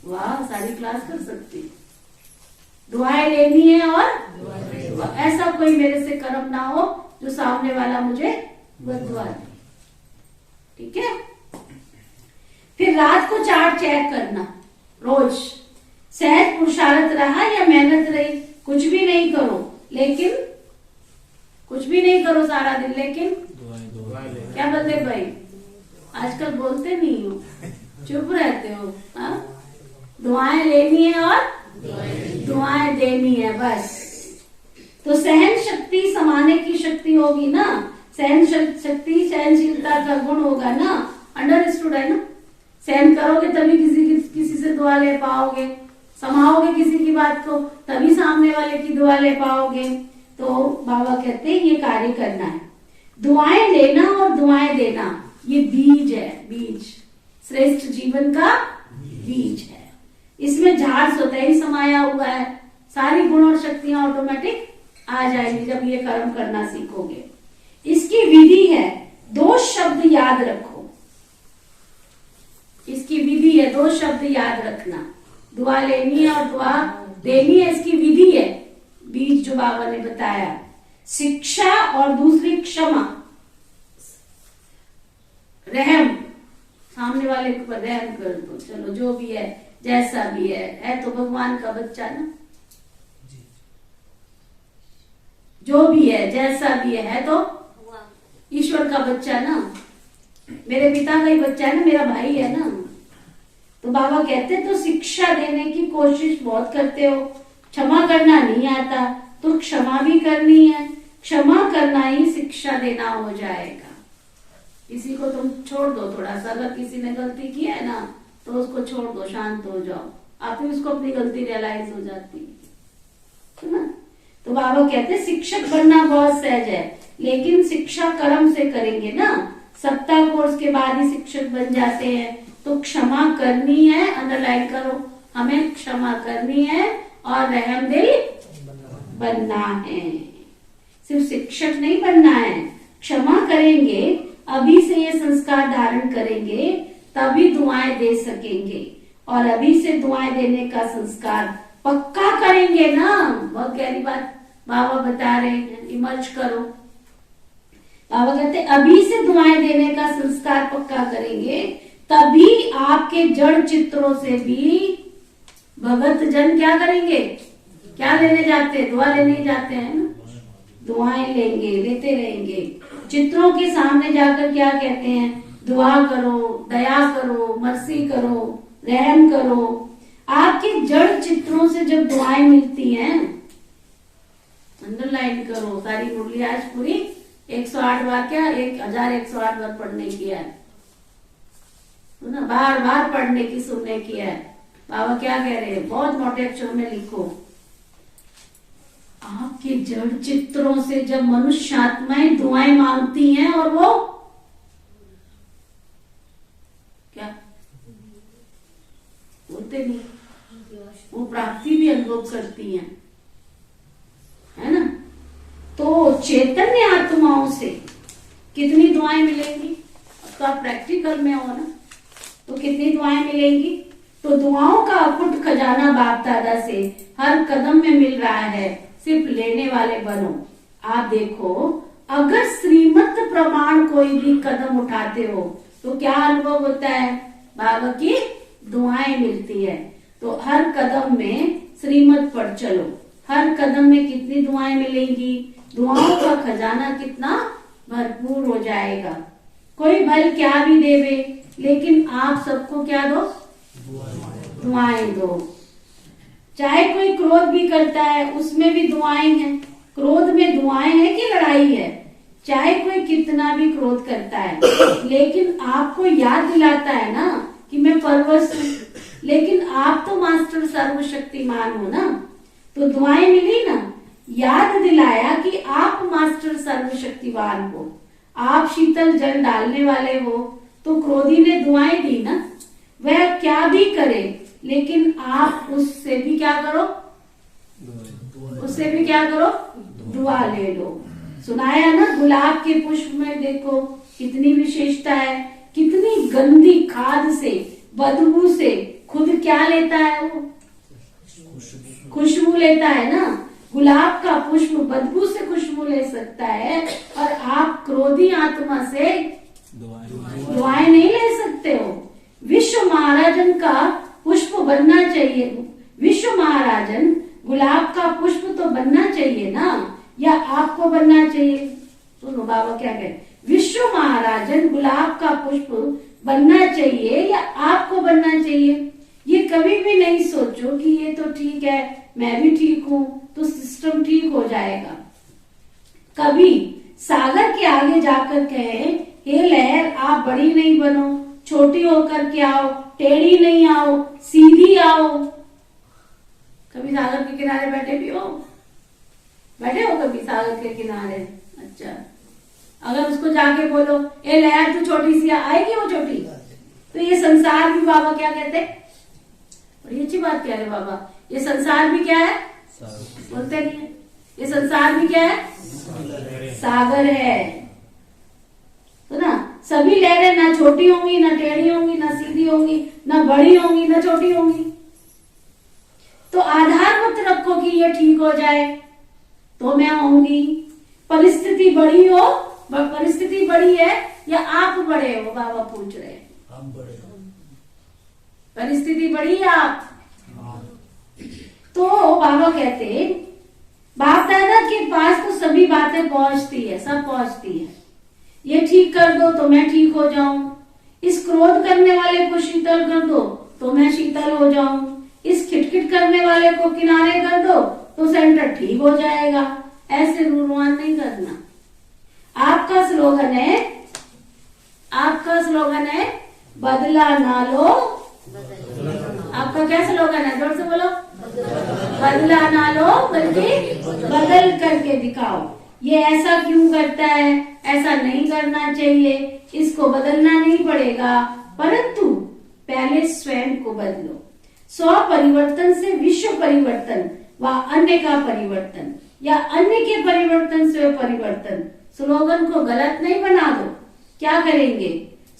वाह, सारी क्लास कर सकती है। दुआएं लेनी है और ऐसा कोई मेरे से कर्म ना हो जो सामने वाला मुझे बददुआ दे। ठीक है? फिर रात को चार्ट चेक करना रोज। सहज पुरुषार्थ रहा या मेहनत रही, कुछ भी नहीं करो, लेकिन कुछ भी नहीं करो सारा दिन, लेकिन क्या बोलते भाई? आजकल बोलते नहीं हो, चुप रहते हो। हाँ, दुआएं लेनी है और दुआएं देनी है बस। तो सहन शक्ति समाने की शक्ति होगी ना, सहन शक्ति सहनशीलता का गुण होगा ना, अंडरस्टूड है ना? सहन करोगे तभी किसी से दुआ ले पाओगे, समाओगे किसी की बात को तभी सामने वाले की दुआ ले पाओगे। तो बाबा कहते हैं ये कार्य करना है। दुआएं लेना और दुआएं देना ये बीज है, बीज श्रेष्ठ जीवन का बीज है। इसमें झाड़ स्वतः ही समाया हुआ है, सारी गुण और शक्तियां ऑटोमेटिक आ जाएंगी जब ये कर्म करना सीखोगे। इसकी विधि है, 2 शब्द याद रखो। इसकी विधि है, 2 शब्द याद रखना, दुआ लेनी है और दुआ देनी है। इसकी विधि है, बीज जो बाबा ने बताया, शिक्षा और दूसरी क्षमा, रहम, सामने वाले के ऊपर रहम कर दो। चलो जो भी है जैसा भी है तो भगवान का बच्चा ना, जो भी है जैसा भी है तो ईश्वर का बच्चा ना, मेरे पिता का ही बच्चा है ना, मेरा भाई है ना। तो बाबा कहते तो शिक्षा देने की कोशिश बहुत करते हो, क्षमा करना नहीं आता तो क्षमा भी करनी है, क्षमा करना ही शिक्षा देना हो जाएगा। किसी को तुम छोड़ दो थोड़ा सा, अगर किसी ने गलती की है ना तो उसको छोड़ दो, शांत हो जाओ, आप ही उसको अपनी गलती रियलाइज हो जाती है ना। तो बाबा कहते शिक्षक बनना बहुत सहज है, लेकिन शिक्षा कर्म से करेंगे ना, सप्ताह कोर्स के बाद ही शिक्षक बन जाते हैं। तो क्षमा करनी है, अंडरलाइन करो, हमें क्षमा करनी है और रहम दिल बनना है। सिर्फ शिक्षक नहीं बनना है, क्षमा करेंगे, अभी से ये संस्कार धारण करेंगे तभी दुआएं दे सकेंगे, और अभी से दुआएं देने का संस्कार पक्का करेंगे ना। बहुत गहरी बात बाबा बता रहे हैं, इमर्ज करो। बाबा कहते अभी से दुआएं देने का संस्कार पक्का करेंगे तभी आपके जड़ चित्रों से भी भगत जन क्या करेंगे? क्या लेने जाते हैं? दुआ लेने जाते हैं ना, दुआएं लेंगे, लेते रहेंगे। चित्रों के सामने जाकर क्या कहते हैं? दुआ करो, दया करो, मर्सी करो, रहम करो। आपके जड़ चित्रों से जब दुआएं मिलती हैं, अंडरलाइन करो, सारी मुरली आज पूरी 108 बार, क्या 1108 बार पढ़ने की है। तो ना बार बार पढ़ने की सुनने की है। बाबा क्या कह रहे हैं, बहुत मोटे अक्षरों में लिखो। आपके जड़ चित्रों से जब मनुष्य आत्माएं दुआएं मांगती हैं और वो क्या बोलते नहीं, वो प्राप्ति भी अनुभव करती हैं, है ना। तो चैतन्य आत्माओं से कितनी दुआएं मिलेंगी? अब तो आप प्रैक्टिकल में हो ना, तो कितनी दुआएं मिलेंगी? तो दुआओं का अकुट खजाना बाप दादा से हर कदम में मिल रहा है, सिर्फ लेने वाले बनो। आप देखो, अगर श्रीमत प्रमाण कोई भी कदम उठाते हो तो क्या अनुभव होता है? बाबा की दुआएं मिलती है। तो हर कदम में श्रीमत पर चलो, हर कदम में कितनी दुआएं मिलेंगी? दुआओं का खजाना कितना भरपूर हो जाएगा। कोई भल क्या भी देवे, लेकिन आप सबको क्या दो? दुआएं दो। चाहे कोई क्रोध भी करता है, उसमें भी दुआएं हैं। क्रोध में दुआएं हैं कि लड़ाई है? चाहे कोई कितना भी क्रोध करता है, लेकिन आपको याद दिलाता है ना कि मैं परवश हूं, लेकिन आप तो मास्टर सर्वशक्तिमान हो ना। तो दुआएं मिली ना, याद दिलाया कि आप मास्टर सर्वशक्तिवान हो, आप शीतल जल डालने वाले हो। तो क्रोधी ने दुआएं दी ना, वह क्या भी करे, लेकिन आप उससे भी क्या करो? उससे भी क्या करो? दुआ ले लो। सुनाया ना, गुलाब के पुष्प में देखो कितनी विशेषता है, कितनी गंदी खाद से, बदबू से खुद क्या लेता है? वो खुशबू लेता है ना। गुलाब का पुष्प बदबू से खुशबू ले सकता है, और आप क्रोधी आत्मा से दुआएं नहीं ले सकते हो। विश्व महाराजन का पुष्प बनना चाहिए। विश्व महाराजन गुलाब का पुष्प तो बनना चाहिए ना, या आपको बनना चाहिए? सुनो बाबा क्या कह, विश्व महाराजन गुलाब का पुष्प बनना चाहिए या आपको बनना चाहिए? ये कभी भी नहीं सोचो कि ये तो ठीक है, मैं भी ठीक हूं, तो सिस्टम ठीक हो जाएगा। कभी सागर के आगे जाकर कहे, हे लहर आप बड़ी नहीं बनो, छोटी होकर के आओ, टेढ़ी नहीं आओ, सीधी आओ। कभी सागर के किनारे बैठे भी हो? बैठे हो कभी सागर के किनारे? अच्छा, अगर उसको जाके बोलो, ए लहर तू छोटी सी, आएगी वो छोटी? तो ये संसार भी बाबा क्या कहते? बड़ी अच्छी बात कह रहे बाबा, ये संसार भी क्या है? बोलते नहीं है, ये संसार भी क्या है? सागर है। तो ना सभी लहरें ना छोटी होंगी, ना टेढ़ी होंगी, ना सीधी होंगी, ना बड़ी होंगी, ना छोटी होंगी। तो आधार मत रखो कि ये ठीक हो जाए तो मैं होंगी। परिस्थिति बड़ी हो, परिस्थिति बड़ी है या आप बड़े हो? बाबा पूछ रहे हैं। हम बड़े हो। परिस्थिति बड़ी है आप? तो बाबा कहते, बाप दादा के पास तो सभी बातें पहुंचती है, सब पहुंचती है। ये ठीक कर दो तो मैं ठीक हो जाऊं, इस क्रोध करने वाले को शीतल कर दो तो मैं शीतल हो जाऊं, इस खिटखिट करने वाले को किनारे कर दो तो सेंटर ठीक हो जाएगा। ऐसे रूरवान नहीं करना। आपका स्लोगन है, आपका स्लोगन है बदला ना लो। आपका क्या स्लोगन है? जोर से बोलो। बदला ना लो बल्कि बदल करके दिखाओ। ये ऐसा क्यों करता है, ऐसा नहीं करना चाहिए, इसको बदलना नहीं पड़ेगा, परंतु पहले स्वयं को बदलो। स्व परिवर्तन से विश्व परिवर्तन व अन्य का परिवर्तन, या अन्य के परिवर्तन से परिवर्तन। स्लोगन को गलत नहीं बना दो। क्या करेंगे?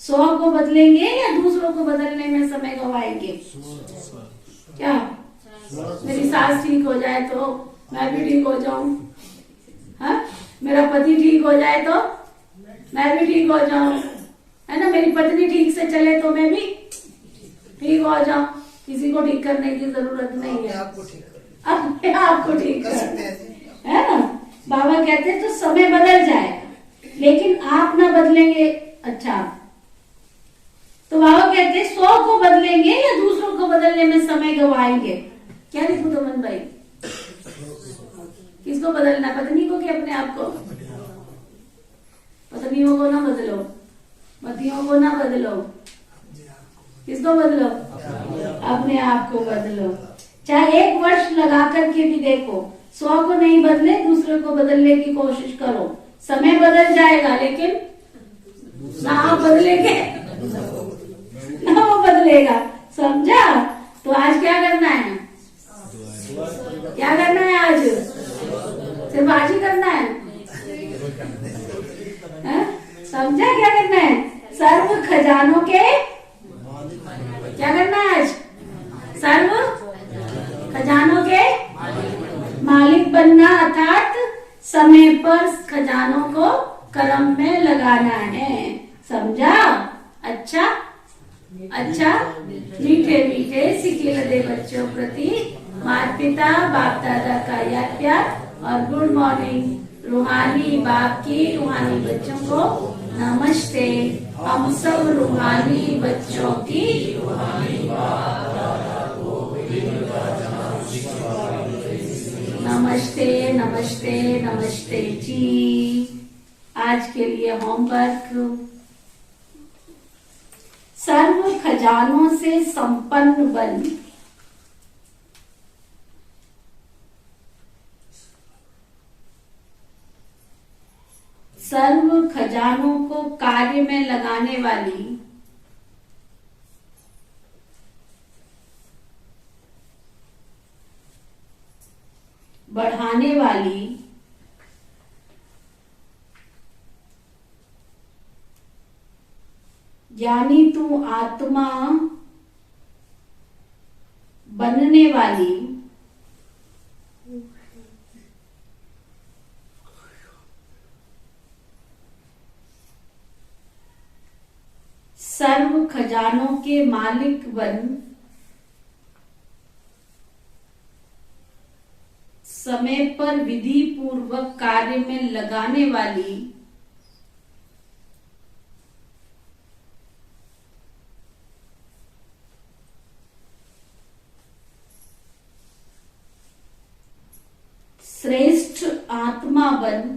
स्व को बदलेंगे या दूसरों को बदलने में समय गवाएंगे? क्या मेरी सास ठीक हो जाए तो मैं भी ठीक हो जाऊं, हाँ? मेरा पति ठीक हो जाए तो मैं भी ठीक हो जाऊं, है ना? मेरी पत्नी ठीक से चले तो मैं भी ठीक हो जाऊं। किसी को ठीक करने की जरूरत नहीं है, अपने आप को ठीक कर सकते हैं, है ना? बाबा कहते हैं तो समय बदल जाएगा, लेकिन आप ना बदलेंगे। अच्छा, तो बाबा कहते हैं 100 को बदलेंगे या दूसरों को बदलने में समय गवाएंगे? क्या लिखूं दमन भाई? किसको बदलना, पत्नी को कि अपने आप को? पत्नियों को ना बदलो, पतियों को ना बदलो, किसको बदलो? अपने आप को बदलो। चाहे 1 वर्ष लगा करके भी देखो, 100 को नहीं बदले, दूसरे को बदलने की कोशिश करो। समय बदल जाएगा, लेकिन ना आप बदलेंगे ना वो बदलेगा। समझा? तो आज क्या करना है? क्या करना है आज? सिर्फ आज ही करना है? समझा क्या करना है? सर्व खजानों के क्या करना है आज? सर्व खजानों के मालिक बनना, अर्थात समय पर खजानों को कर्म में लगाना है। समझा? अच्छा अच्छा। मीठे मीठे सीखे लदे बच्चों प्रति माता पिता बाप दादा का याद प्यार और गुड मॉर्निंग। रूहानी बाप की रूहानी बच्चों को नमस्ते। हम सब रूहानी बच्चों की रूहानी बाप दादा को नमस्ते नमस्ते नमस्ते जी। आज के लिए होमवर्क, सर्व खजानों से संपन्न बन। सर्व खजानों को कार्य में लगाने वाली, बढ़ाने वाली, यानी तू आत्मा बनने वाली, सर्व खजानों के मालिक बन, समय पर विधि पूर्वक कार्य में लगाने वाली, श्रेष्ठ आत्मा बन,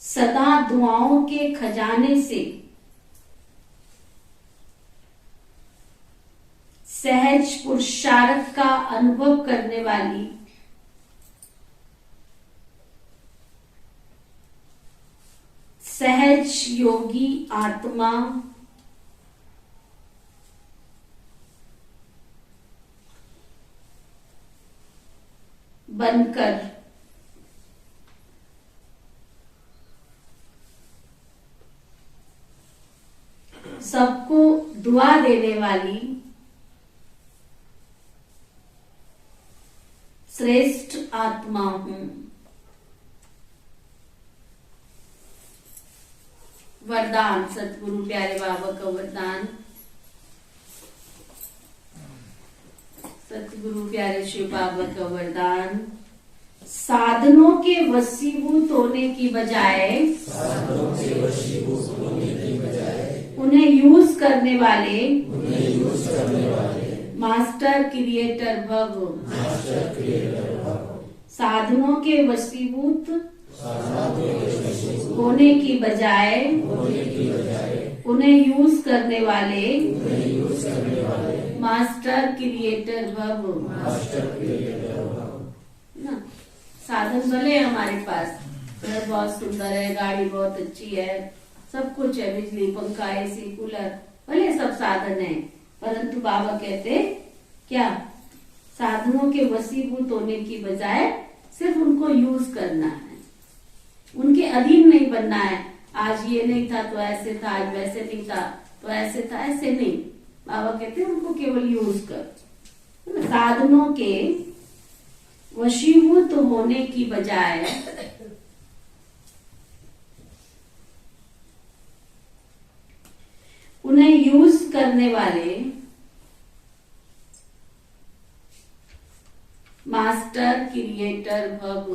सदा दुआओं के खजाने से सहज पुरुषार्थ का अनुभव करने वाली, सहज योगी आत्मा बनकर सबको दुआ देने वाली श्रेष्ठ आत्मा हूं। वरदान, सतगुरु प्यारे बाबा का वरदान। सतगुरु प्यारे शिव बाबा का वरदान। साधनों के वशीभूत होने की बजाय उन्हें यूज करने वाले मास्टर क्रिएटर भव। साधनों के वशीभूत होने की बजाय उन्हें यूज करने वाले मास्टर क्रिएटर भव। ना, साधन भले हमारे पास, घर बहुत सुंदर है, गाड़ी बहुत अच्छी है, सब कुछ है, बिजली पंखा एसी कूलर, भले सब साधन है, परंतु बाबा कहते क्या? साधनों के वशीभूत होने की बजाय सिर्फ उनको यूज करना है, उनके अधीन नहीं बनना है। आज ये नहीं था तो ऐसे था, आज वैसे नहीं था तो ऐसे था, ऐसे नहीं। बाबा कहते उनको केवल यूज कर। साधनों के वशीभूत होने की बजाय उन्हें यूज करने वाले मास्टर क्रिएटर भव।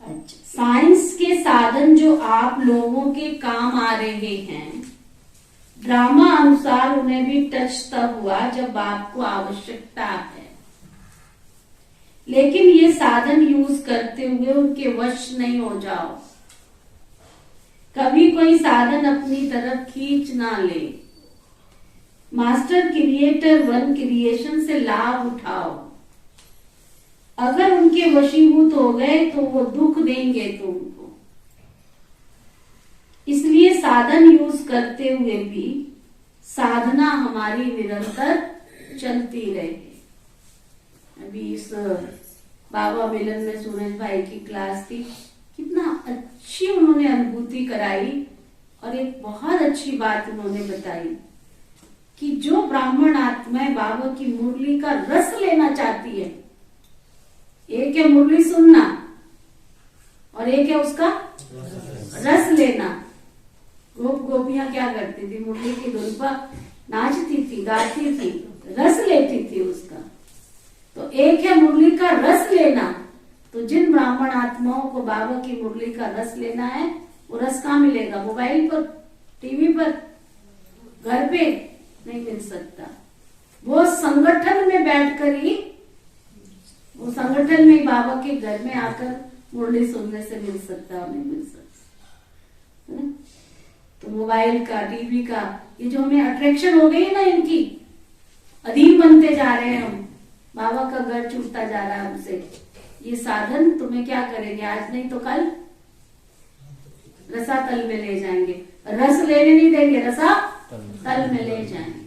अच्छा, साइंस के साधन जो आप लोगों के काम आ रहे हैं, ड्रामा अनुसार उन्हें भी टच तब हुआ जब आपको आवश्यकता है, लेकिन ये साधन यूज करते हुए उनके वश नहीं हो जाओ। कभी कोई साधन अपनी तरफ खींच ना ले। मास्टर क्रिएटर वन क्रिएशन से लाभ उठाओ। अगर उनके वशीभूत हो गए तो वो दुख देंगे तुमको। इसलिए साधन यूज करते हुए भी साधना हमारी निरंतर चलती रहे। अभी इस बाबा मिलन में सूरज भाई की क्लास थी, कितना अच्छी उन्होंने अनुभूति कराई और एक बहुत अच्छी बात उन्होंने बताई कि जो ब्राह्मण आत्माएं बाबा की मुरली का रस लेना चाहती है, एक है मुरली सुनना और एक है उसका रस लेना। गोपियां क्या करती थी, मुरली की धुन पर नाचती थी, गाती थी, रस लेती थी उसका। तो एक है मुरली का रस लेना। तो जिन ब्राह्मण आत्माओं को बाबा की मुरली का रस लेना है, वो रस कहाँ मिलेगा? मोबाइल पर, टीवी पर, घर पे नहीं मिल सकता। वो संगठन में बैठकर ही, वो संगठन में ही बाबा के घर में आकर मुरली सुनने से मिल सकता है, नहीं मिल सकता। तो मोबाइल का, टीवी का, ये जो हमें अट्रैक्शन हो गई है ना, इनकी अधीन बनते जा रहे हैं हम, बाबा का घर छूटता जा रहा है हमसे। ये साधन तुम्हें क्या करेंगे? आज नहीं तो कल रसातल में ले जाएंगे। रस लेने नहीं देंगे, रसा तल में ले जाएंगे।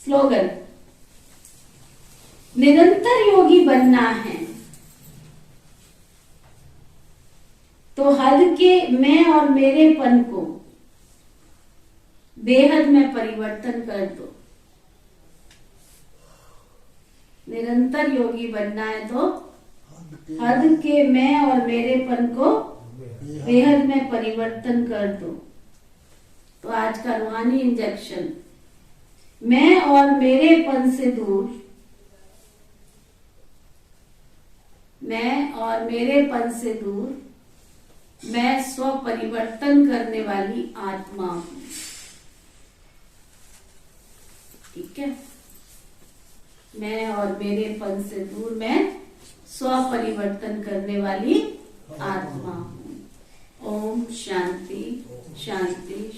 स्लोगन, निरंतर योगी बनना है तो हद के मैं और मेरेपन को बेहद में परिवर्तन कर दो। निरंतर योगी बनना है तो हद के मैं और मेरेपन को बेहद में परिवर्तन कर दो। तो आज का रूहानी इंजेक्शन, मैं और मेरेपन से दूर, मैं और मेरेपन से दूर, मैं स्व परिवर्तन करने वाली आत्मा हूं। ठीक है, मैं और मेरेपन से दूर, मैं स्व परिवर्तन करने वाली आत्मा हूं। ओम शांति शांति